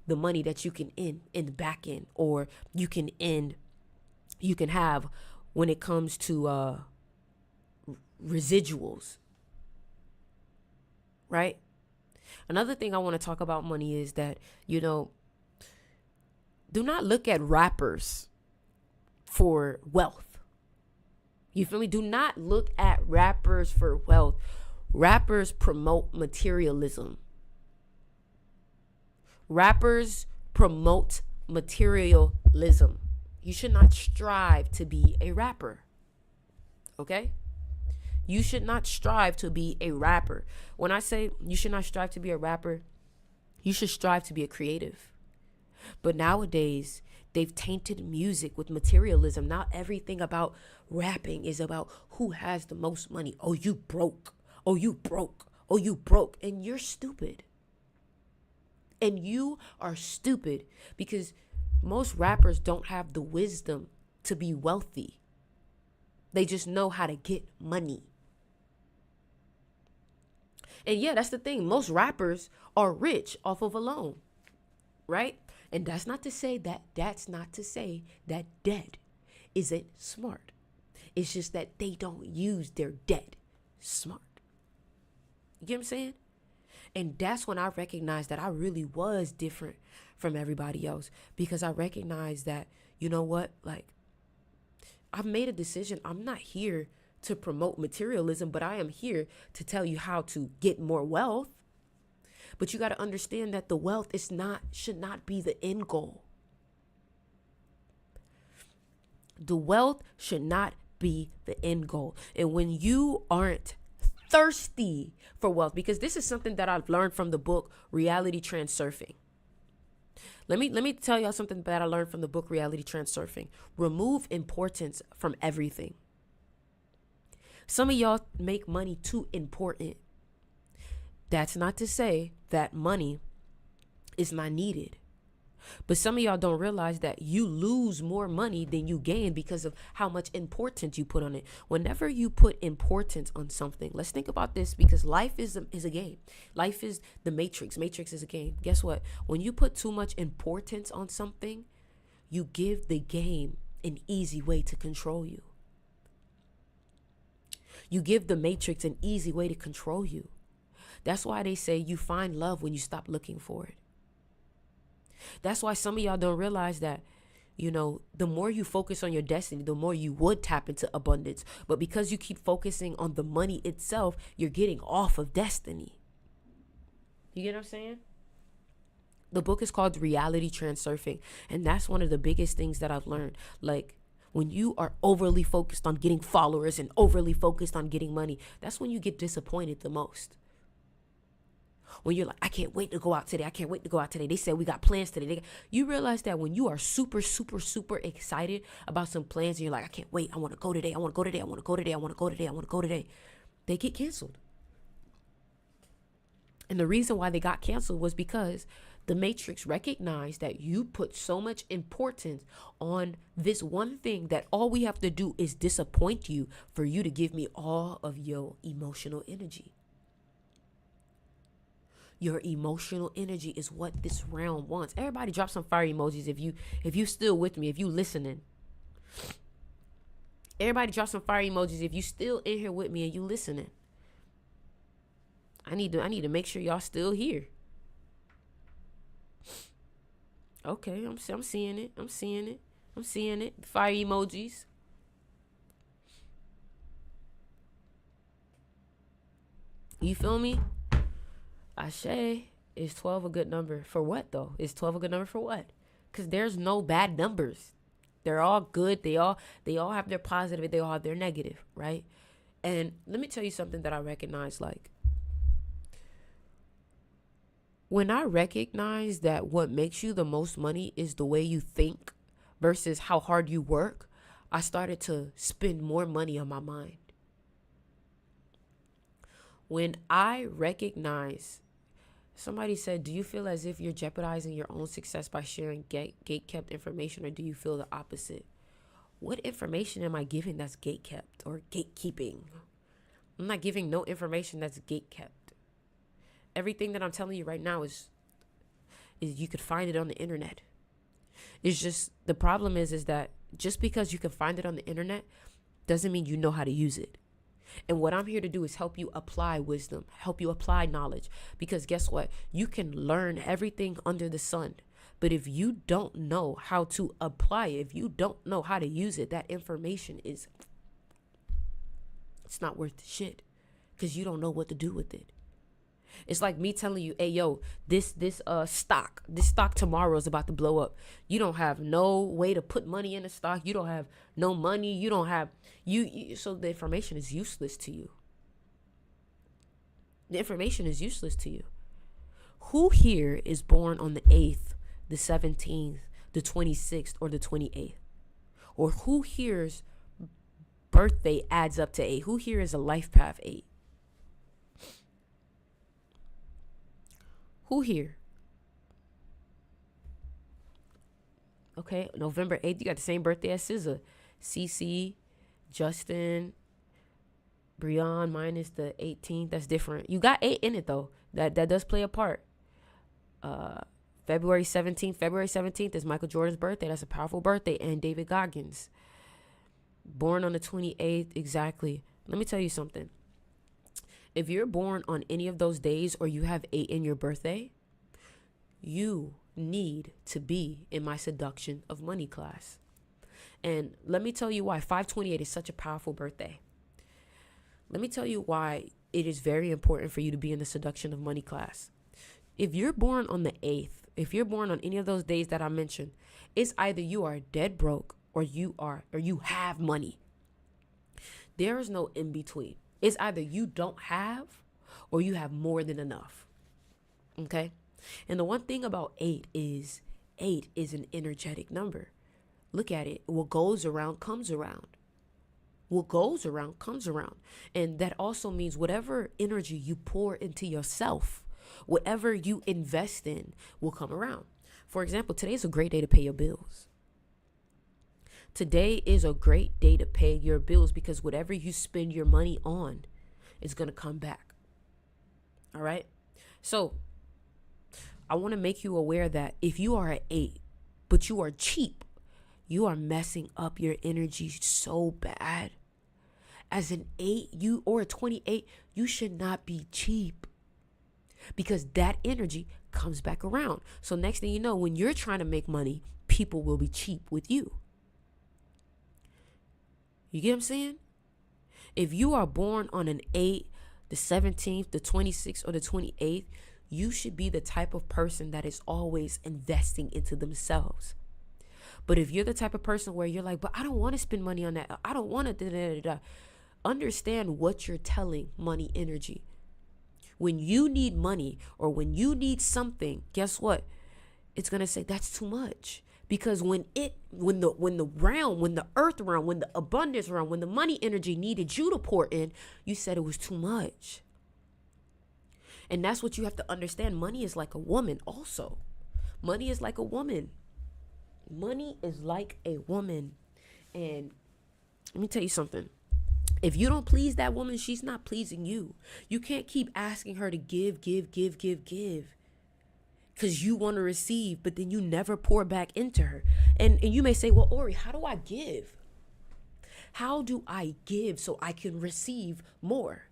the money that you can in the back end, or you can have when it comes to residuals, right? Another thing I want to talk about money is that, do not look at rappers for wealth. You feel me? Do not look at rappers for wealth. Rappers promote materialism. Rappers promote materialism. You should not strive to be a rapper. Okay? You should not strive to be a rapper. When I say you should not strive to be a rapper, you should strive to be a creative. But nowadays, they've tainted music with materialism. Not everything about rapping is about who has the most money. Oh, you broke. Oh, you broke. Oh, you broke. And you're stupid. And you are stupid because most rappers don't have the wisdom to be wealthy. They just know how to get money. And yeah, that's the thing. Most rappers are rich off of a loan, right? And that's not to say that debt isn't smart. It's just that they don't use their debt smart. You get what I'm saying? And that's when I recognized that I really was different from everybody else, because I recognized that, you know what, like, I've made a decision. I'm not here to promote materialism, but I am here to tell you how to get more wealth. But you got to understand that the wealth should not be the end goal. The wealth should not be the end goal. And when you aren't thirsty for wealth, because this is something that I've learned from the book Reality Transurfing. Let me tell y'all something that I learned from the book Reality Transurfing. Remove importance from everything. Some of y'all make money too important. That's not to say that money is not needed. But some of y'all don't realize that you lose more money than you gain because of how much importance you put on it. Whenever you put importance on something, let's think about this, because life is a game. Life is the Matrix. Matrix is a game. Guess what? When you put too much importance on something, you give the game an easy way to control you. You give the Matrix an easy way to control you. That's why they say you find love when you stop looking for it. That's why some of y'all don't realize that, the more you focus on your destiny, the more you would tap into abundance. But because you keep focusing on the money itself, you're getting off of destiny. You get what I'm saying? The book is called Reality Transurfing. And that's one of the biggest things that I've learned. Like, when you are overly focused on getting followers and overly focused on getting money, that's when you get disappointed the most. When you're like, I can't wait to go out today. I can't wait to go out today. They said we got plans today. You realize that when you are super, super, super excited about some plans and you're like, I can't wait. I want to go today. I want to go today. I want to go today. I want to go today. I want to go today. They get canceled. And the reason why they got canceled was because the Matrix recognized that you put so much importance on this one thing that all we have to do is disappoint you for you to give me all of your emotional energy. Your emotional energy is what this realm wants. Everybody drop some fire emojis if you still with me, if you listening. Everybody drop some fire emojis if you still in here with me and you listening. I need to make sure y'all still here. Okay, I'm seeing it. I'm seeing it. I'm seeing it. Fire emojis. You feel me? Ashe, is 12 a good number for what though? Is 12 a good number for what? Because there's no bad numbers. They're all good. They all have their positive. They all have their negative, right? And let me tell you something that I recognize. Like, when I recognize that what makes you the most money is the way you think versus how hard you work, I started to spend more money on my mind. When I recognize, somebody said, do you feel as if you're jeopardizing your own success by sharing gate-kept information, or do you feel the opposite? What information am I giving that's gate-kept or gatekeeping? I'm not giving no information that's gate-kept. Everything that I'm telling you right now is you could find it on the internet. It's just, the problem is that just because you can find it on the internet doesn't mean you know how to use it. And what I'm here to do is help you apply wisdom, help you apply knowledge. Because guess what? You can learn everything under the sun. But if you don't know how to apply it, if you don't know how to use it, that information it's not worth the shit. Because you don't know what to do with it. It's like me telling you, hey, yo, this stock tomorrow is about to blow up. You don't have no way to put money in the stock. You don't have no money. You don't have, so the information is useless to you. The information is useless to you. Who here is born on the 8th, the 17th, the 26th, or the 28th? Or who here's birthday adds up to 8? Who here is a life path 8? Who here? Okay, November 8th, you got the same birthday as SZA. CC, Justin, Breon, minus the 18th. That's different. You got 8 in it, though. That does play a part. February 17th is Michael Jordan's birthday. That's a powerful birthday. And David Goggins. Born on the 28th, exactly. Let me tell you something. If you're born on any of those days or you have 8 in your birthday, you need to be in my seduction of money class. And let me tell you why 528 is such a powerful birthday. Let me tell you why it is very important for you to be in the seduction of money class. If you're born on the 8th, if you're born on any of those days that I mentioned, it's either you are dead broke or you have money. There is no in between. It's either you don't have or you have more than enough. Okay? And the one thing about 8 is an energetic number. Look at it. What goes around comes around. What goes around comes around. And that also means whatever energy you pour into yourself, whatever you invest in will come around. For example, today is a great day to pay your bills. Today is a great day to pay your bills because whatever you spend your money on is going to come back. All right. So I want to make you aware that if you are an 8, but you are cheap, you are messing up your energy so bad. As an 8, or a 28, you should not be cheap because that energy comes back around. So next thing you know, when you're trying to make money, people will be cheap with you. You get what I'm saying? If you are born on an 8, the 17th, the 26th, or the 28th, you should be the type of person that is always investing into themselves. But if you're the type of person where you're like, but I don't want to spend money on that, I don't want to, understand what you're telling money energy. When you need money or when you need something, guess what? It's going to say that's too much. Because when the earth realm, when the abundance realm, when the money energy needed you to pour in, you said it was too much. And that's what you have to understand. Money is like a woman also. Money is like a woman. Money is like a woman. And let me tell you something. If you don't please that woman, she's not pleasing you. You can't keep asking her to give. Because you want to receive, but then you never pour back into her. And you may say, well, Ori, how do I give? How do I give so I can receive more?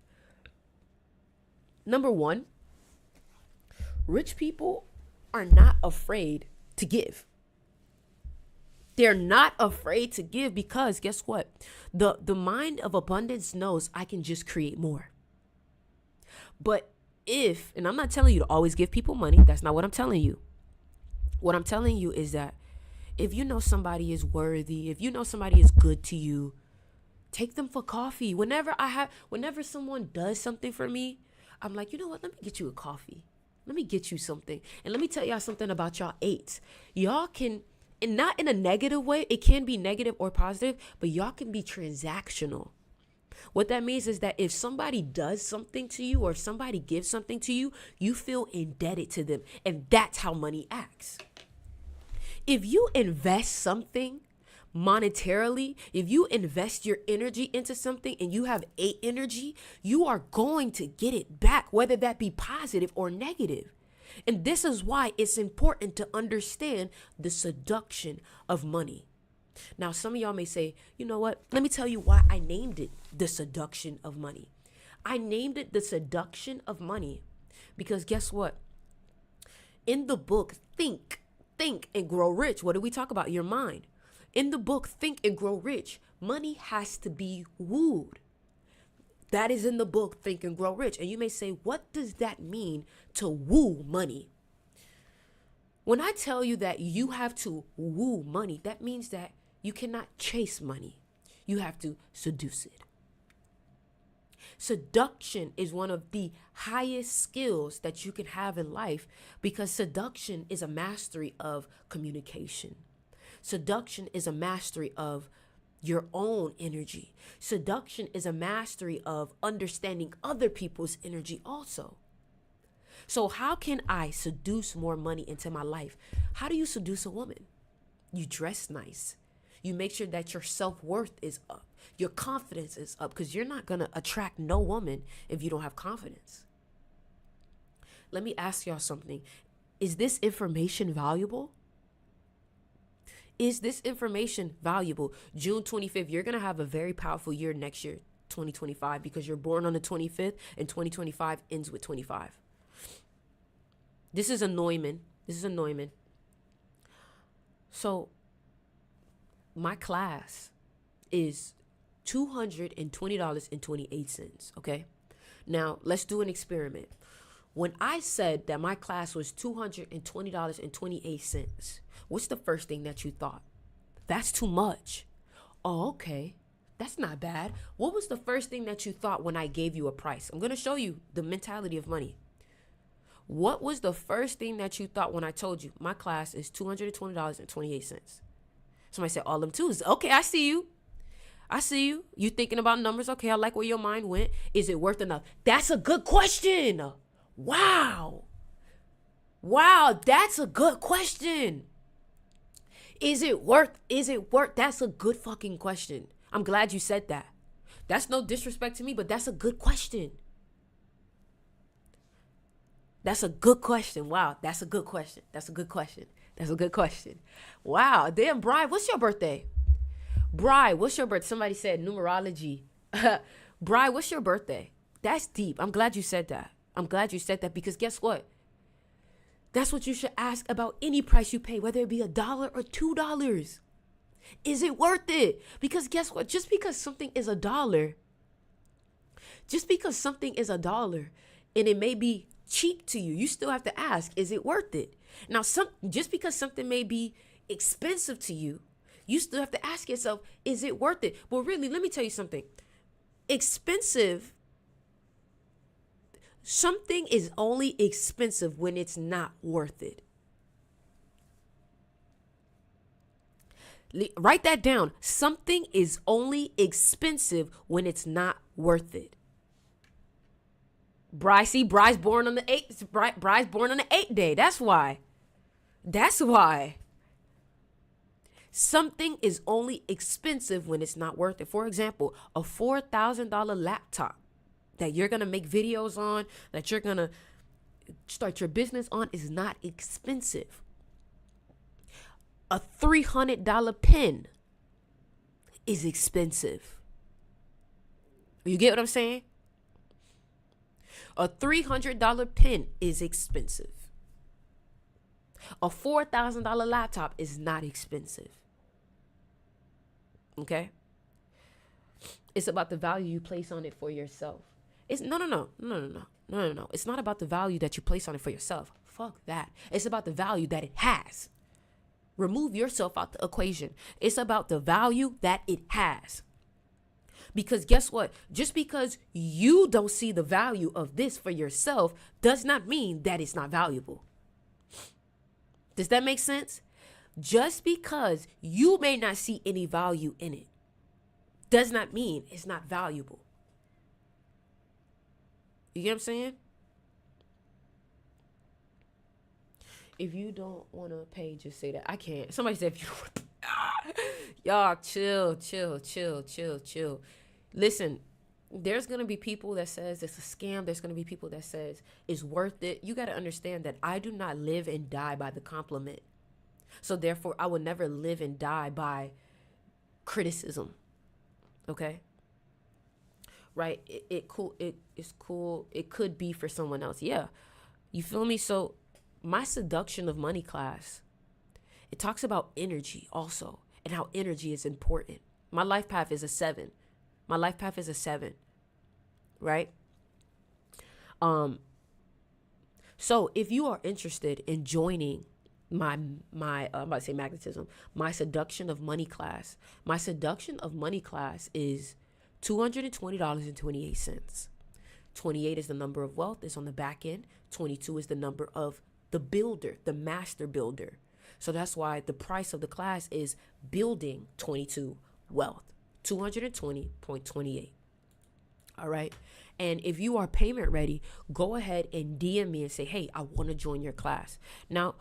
Number one, rich people are not afraid to give. They're not afraid to give because guess what? The mind of abundance knows I can just create more. But and I'm not telling you to always give people money. That's not what I'm telling you. What I'm telling you is that if you know somebody is worthy, if you know somebody is good to you, take them for coffee. Whenever someone does something for me, I'm like, you know what? Let me get you a coffee. Let me get you something. And let me tell y'all something about y'all 8s. Y'all can, and not in a negative way, it can be negative or positive, but y'all can be transactional. What that means is that if somebody does something to you or if somebody gives something to you, you feel indebted to them. And that's how money acts. If you invest something monetarily, if you invest your energy into something and you have 8 energy, you are going to get it back, whether that be positive or negative. And this is why it's important to understand the seduction of money. Now, some of y'all may say, you know what? Let me tell you why I named it the seduction of money. I named it the seduction of money because guess what? In the book, Think and Grow Rich. What do we talk about? Your mind. In the book, Think and Grow Rich, money has to be wooed. That is in the book, Think and Grow Rich. And you may say, what does that mean to woo money? When I tell you that you have to woo money, that means that you cannot chase money. You have to seduce it. Seduction is one of the highest skills that you can have in life because seduction is a mastery of communication. Seduction is a mastery of your own energy. Seduction is a mastery of understanding other people's energy also. So how can I seduce more money into my life? How do you seduce a woman? You dress nice. You make sure that your self-worth is up. Your confidence is up because you're not going to attract no woman if you don't have confidence. Let me ask y'all something. Is this information valuable? Is this information valuable? June 25th, you're going to have a very powerful year next year, 2025, because you're born on the 25th and 2025 ends with 25. This is a Neumann. So my class is $220.28, okay? Now, let's do an experiment. When I said that my class was $220.28, what's the first thing that you thought? That's too much. Oh, okay. That's not bad. What was the first thing that you thought when I gave you a price? I'm going to show you the mentality of money. What was the first thing that you thought when I told you my class is $220.28? Somebody said all them twos. Okay, I see you. I see you. You thinking about numbers. Okay, I like where your mind went. Is it worth enough? That's a good question. Wow. Wow, that's a good question. Is it worth? That's a good fucking question. I'm glad you said that. That's no disrespect to me, but that's a good question. That's a good question. Wow, that's a good question. That's a good question. That's a good question. Wow, damn, Bri, what's your birthday? Bri, what's your birthday? Somebody said numerology. Bri, what's your birthday? That's deep. I'm glad you said that. I'm glad you said that because guess what? That's what you should ask about any price you pay, whether it be $1 or $2. Is it worth it? Because guess what? Just because something is $1, and it may be cheap to you, you still have to ask, is it worth it? Now, just because something may be expensive to you, you still have to ask yourself, is it worth it? Well, really, let me tell you something. Something is only expensive when it's not worth it. Write that down. Something is only expensive when it's not worth it. Bryce born on the 8th. Bryce born on the 8th day. That's why. Something is only expensive when it's not worth it. For example, a $4,000 laptop that you're going to make videos on, that you're going to start your business on is not expensive. A $300 pen is expensive. You get what I'm saying? A $300 pen is expensive. A $4,000 laptop is not expensive. Okay? It's about the value you place on it for yourself. No. It's not about the value that you place on it for yourself. Fuck that. It's about the value that it has. Remove yourself out the equation. It's about the value that it has. Because guess what? Just because you don't see the value of this for yourself does not mean that it's not valuable. Does that make sense? Just because you may not see any value in it does not mean it's not valuable. You get what I'm saying? If you don't want to pay, just say that. I can't. Somebody said, if you y'all chill. Listen, there's going to be people that says it's a scam. There's going to be people that says it's worth it. You got to understand that I do not live and die by the compliment. So therefore, I will never live and die by criticism. Okay? Right? It's cool. It could be for someone else. Yeah. You feel me? So my seduction of money class, it talks about energy also and how energy is important. My life path is a 7. Right? So if you are interested in joining my I'm about to say magnetism, my seduction of money class is $220.28. 28 is the number of wealth. It's on the back end. 22 is the number of the builder, the master builder. So that's why the price of the class is building 22 wealth, 220.28. All right. And if you are payment ready, go ahead and DM me and say, hey, I want to join your class. Now,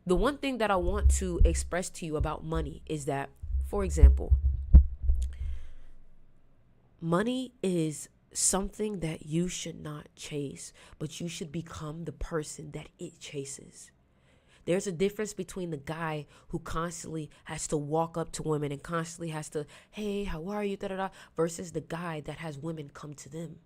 the one thing that I want to express to you about money is that, for example, money is something that you should not chase, but you should become the person that it chases. There's a difference between the guy who constantly has to walk up to women and constantly has to, hey, how are you, versus the guy that has women come to them.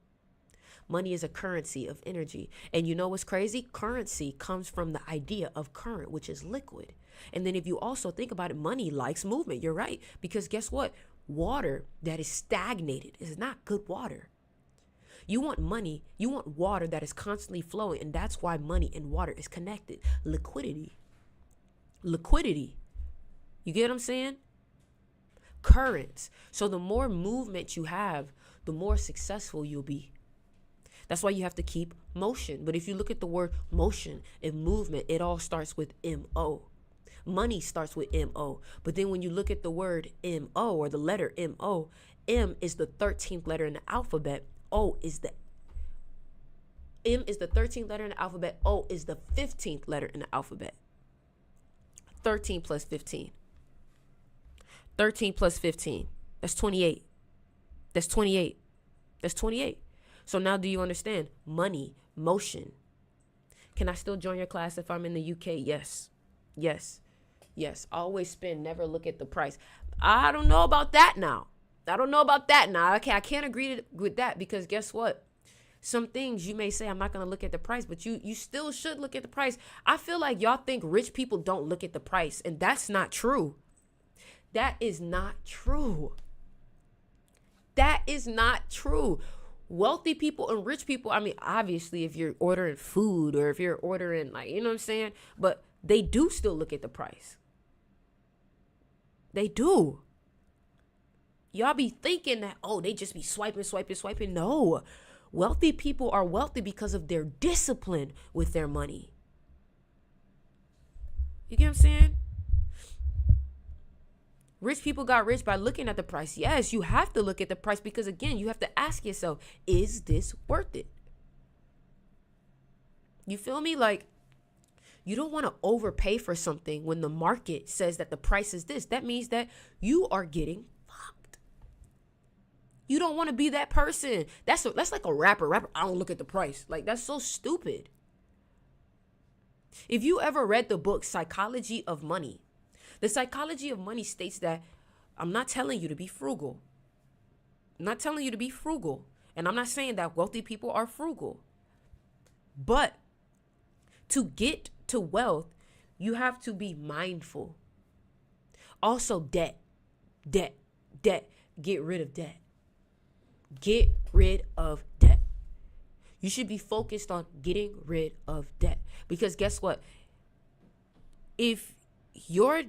Money is a currency of energy. And you know what's crazy? Currency comes from the idea of current, which is liquid. And then if you also think about it, money likes movement. You're right. Because guess what? Water that is stagnated is not good water. You want money, you want water that is constantly flowing, and that's why money and water is connected. Liquidity. You get what I'm saying? Currents. So the more movement you have, the more successful you'll be. That's why you have to keep motion. But if you look at the word motion and movement, it all starts with M-O. Money starts with M-O. But then when you look at the word M-O, or the letter M-O, M is the 13th letter in the alphabet. M is the 13th letter in the alphabet. O is the 15th letter in the alphabet. 13 plus 15. 13 plus 15. That's 28. That's 28. That's 28. So now do you understand? Money, motion. Can I still join your class if I'm in the UK? Yes. Yes. Yes. Always spend, never look at the price. I don't know about that now. Okay, I can't agree with that, because guess what? Some things you may say, I'm not going to look at the price, but you still should look at the price. I feel like y'all think rich people don't look at the price, and that's not true. That is not true. That is not true. Wealthy people and rich people, I mean, obviously, if you're ordering food or if you're ordering, like, you know what I'm saying? But they do still look at the price. They do. Y'all be thinking that, oh, they just be swiping. No. Wealthy people are wealthy because of their discipline with their money. You get what I'm saying? Rich people got rich by looking at the price. Yes, you have to look at the price, because, again, you have to ask yourself, is this worth it? You feel me? Like, you don't want to overpay for something when the market says that the price is this. That means that you are getting fucked. You don't want to be that person. That's like a rapper. I don't look at the price. Like, that's so stupid. If you ever read the book Psychology of Money, the Psychology of Money states that I'm not telling you to be frugal. I'm not telling you to be frugal. And I'm not saying that wealthy people are frugal. But to get to wealth, you have to be mindful. Also, debt. Get rid of debt. Get rid of debt. You should be focused on getting rid of debt. Because guess what? If you're,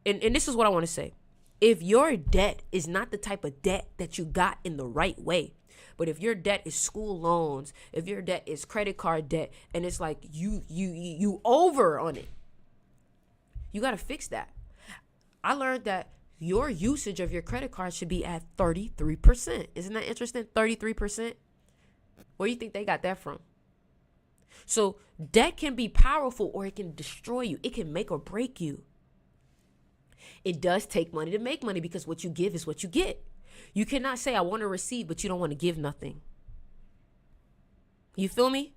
and this is what I want to say. If your debt is not the type of debt that you got in the right way, but if your debt is school loans, if your debt is credit card debt, and it's like you over on it, you got to fix that. I learned that your usage of your credit card should be at 33%. Isn't that interesting? 33%. Where do you think they got that from? So debt can be powerful, or it can destroy you. It can make or break you. It does take money to make money, because what you give is what you get. You cannot say, I want to receive, but you don't want to give nothing. You feel me?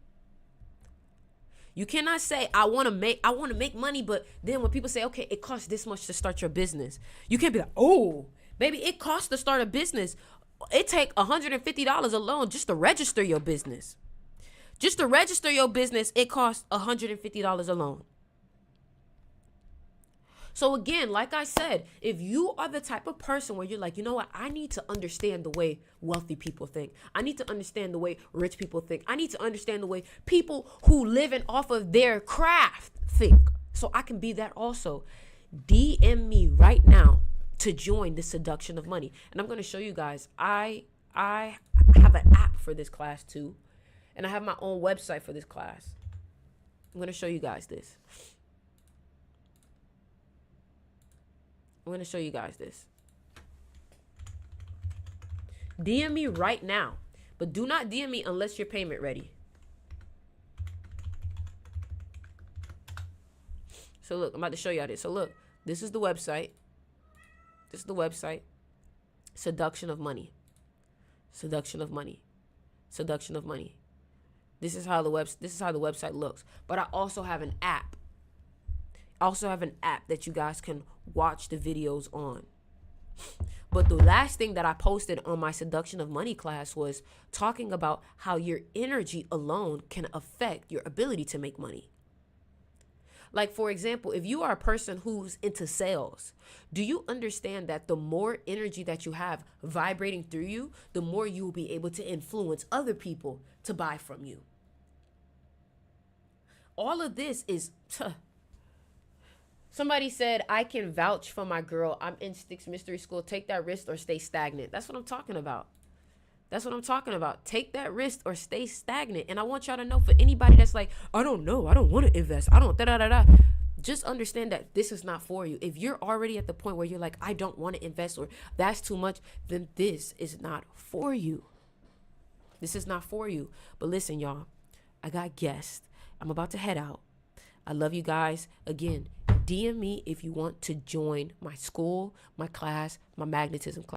You cannot say, I want to make money, but then when people say, okay, it costs this much to start your business, you can't be like, oh, baby, it costs to start a business. It take $150 alone just to register your business. Just to register your business, it costs $150 alone. So again, like I said, if you are the type of person where you're like, you know what, I need to understand the way wealthy people think. I need to understand the way rich people think. I need to understand the way people who living off of their craft think, so I can be that also. DM me right now to join the seduction of money. And I'm going to show you guys, I have an app for this class too. And I have my own website for this class. I'm going to show you guys this. I'm going to show you guys this. DM me right now. But do not DM me unless your payment ready. So look, I'm about to show y'all this. So look, this is the website. This is the website. Seduction of money. Seduction of money. Seduction of money. This is how the website looks. But I also have an app. That you guys can watch the videos on. But the last thing that I posted on my Seduction of Money class was talking about how your energy alone can affect your ability to make money. Like, for example, if you are a person who's into sales, do you understand that the more energy that you have vibrating through you, the more you will be able to influence other people to buy from you? All of this is... Somebody said, I can vouch for my girl. I'm in Sticks Mystery School. Take that risk or stay stagnant. That's what I'm talking about. That's what I'm talking about. Take that risk or stay stagnant. And I want y'all to know, for anybody that's like, I don't know, I don't want to invest, I don't da-da-da-da, just understand that this is not for you. If you're already at the point where you're like, I don't want to invest, or that's too much, then this is not for you. This is not for you. But listen, y'all, I got guests. I'm about to head out. I love you guys. Again, DM me if you want to join my school, my class, my magnetism class.